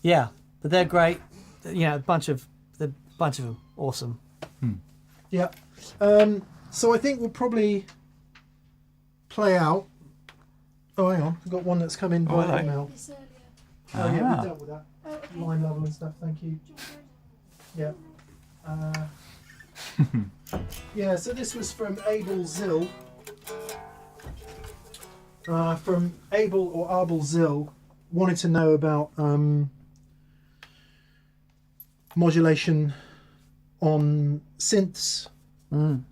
Yeah, but they're great. You know, a bunch of them, awesome. Yeah. So I think we'll probably play out. Oh, hang on. We've got one that's come in by hello. email. This earlier. Oh, yeah, Ah. we dealt with that. Oh, okay. Line level and stuff, thank you. Yeah. Yeah, so this was from Abel Zill. From Abel or Abel Zill, wanted to know about modulation on synths,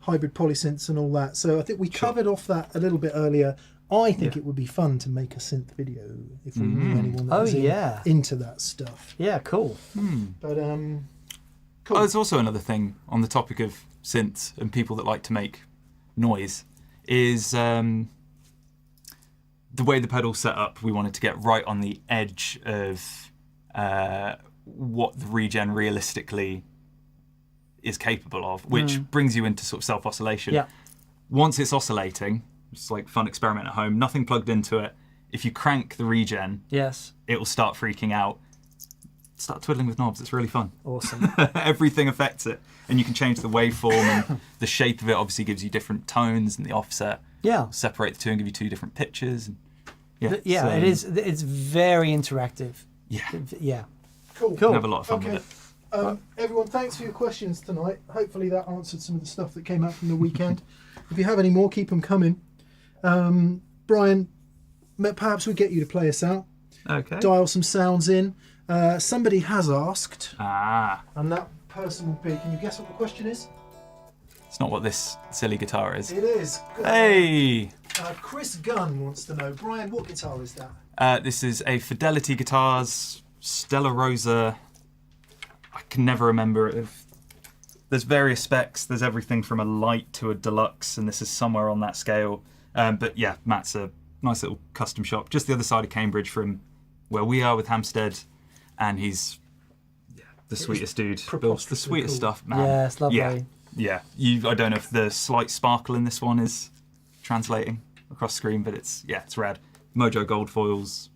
hybrid polysynths and all that. So I think we covered off that a little bit earlier. I think it would be fun to make a synth video if we knew anyone that was into that stuff. Yeah, cool. But cool. Oh, there's also another thing on the topic of synths and people that like to make noise is the way the pedal's set up. We wanted to get right on the edge of what the regen realistically is capable of, which brings you into sort of self-oscillation. Yeah. Once it's oscillating, it's like a fun experiment at home, nothing plugged into it. If you crank the regen, Yes. it will start freaking out. Start twiddling with knobs, it's really fun. Awesome. Everything affects it. And you can change the waveform and the shape of it obviously gives you different tones and the offset. Yeah. Separate the two and give you two different pitches. And Yeah, so it is. It's very interactive. Yeah. Yeah. Cool. You can have a lot of fun with it. Everyone, thanks for your questions tonight. Hopefully that answered some of the stuff that came out from the weekend. If you have any more, keep them coming. Brian, perhaps we get you to play us out. Okay. Dial some sounds in. Somebody has asked, And that person will be, can you guess what the question is? it's not what this silly guitar is. It is. Good. Hey! Chris Gunn wants to know, Brian, what guitar is that? This is a Fidelity Guitars Stella Rosa. I can never remember it. There's various specs. There's everything from a light to a deluxe, and this is somewhere on that scale. But yeah, Matt's a nice little custom shop just the other side of Cambridge from where we are with Hamstead, and he's the sweetest dude. Builds the sweetest stuff, man. Yeah, it's lovely. Yeah. I don't know if the slight sparkle in this one is translating across screen, but it's rad. Mojo gold foils,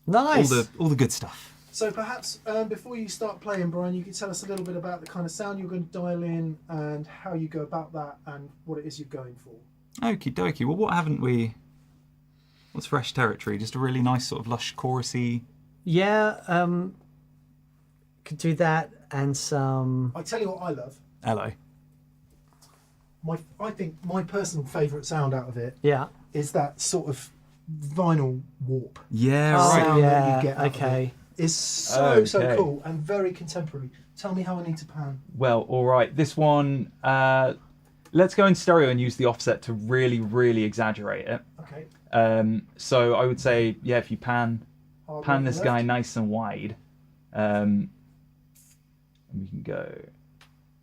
Nice. all the good stuff. So perhaps before you start playing, Brian, you could tell us a little bit about the kind of sound you're going to dial in and how you go about that and what it is you're going for. Okie dokie. Well, what haven't we? What's fresh territory? Just a really nice sort of lush chorusy. Yeah. Could do that and some. I tell you what I love. Hello. I think my personal favourite sound out of it Yeah. is that sort of vinyl warp. Yeah, Oh, right. Sound that yeah. you get out of Okay. it is so Okay. cool and very contemporary. Tell me how I need to pan. Well, all right. This one, let's go in stereo and use the offset to really, really exaggerate it. Okay. So I would say, if you pan Hard right this to guy left. nice and wide, and we can go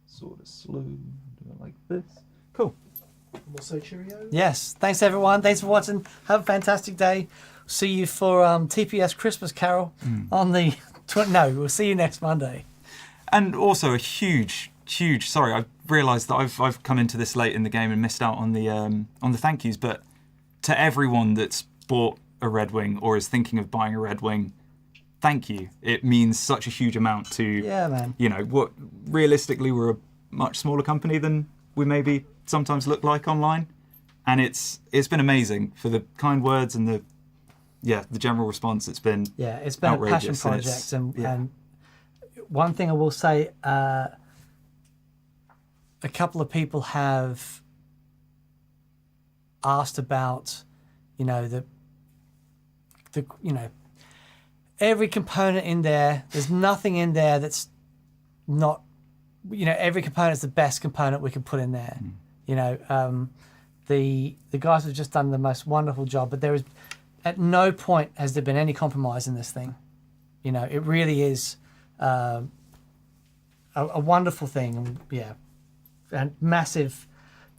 sort of slow, do it like this. Cool. And we'll say cheerio. Yes. Thanks everyone. Thanks for watching. Have a fantastic day. See you for TPS Christmas Carol on the. No, we'll see you next Monday. And also a huge. Sorry, I realised that I've come into this late in the game and missed out on the thank yous. But to everyone that's bought a Redwing or is thinking of buying a Redwing, thank you. It means such a huge amount to. Yeah, man. What realistically we're a much smaller company than we maybe sometimes look like online, and it's been amazing for the kind words and the general response. It's been a passion outrageous, and project, it's- and one thing I will say, a couple of people have asked about, the every component in there. There's nothing in there that's not, every component is the best component we can put in there. The guys have just done the most wonderful job, but there is, at no point has there been any compromise in this thing. It really is a wonderful thing. And massive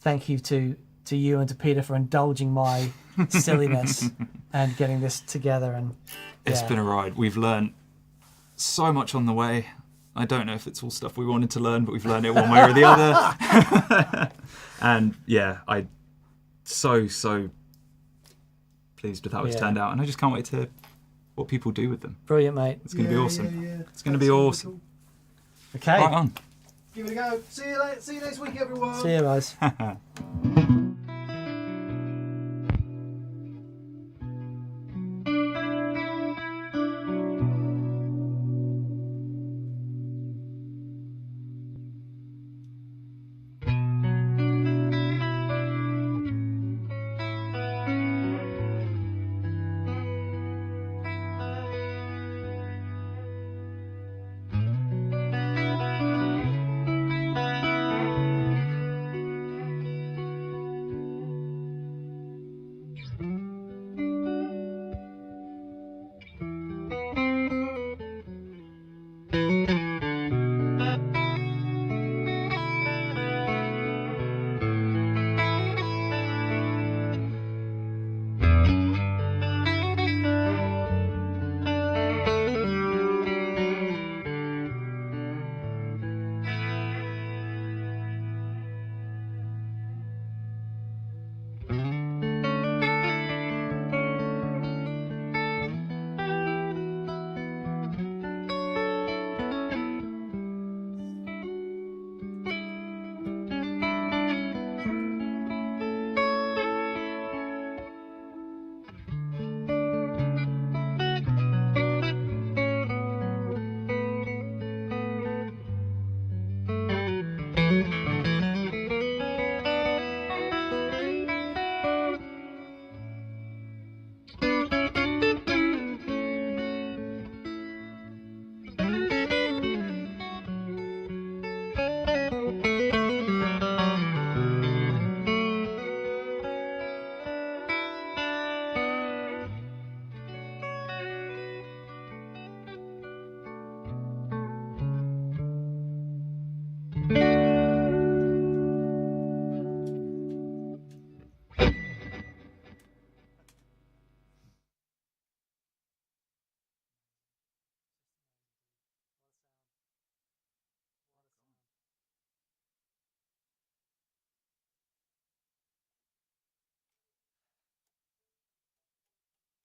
thank you to you and to Peter for indulging my silliness and getting this together. And It's been a ride. We've learned so much on the way. I don't know if it's all stuff we wanted to learn, but we've learned it one way or the other. And I so pleased with how it's turned out, and I just can't wait to what people do with them. Brilliant, mate. It's going to be awesome. Yeah. It's going to be awesome. Okay. Right on. Give it a go. See you next week, everyone. See you guys.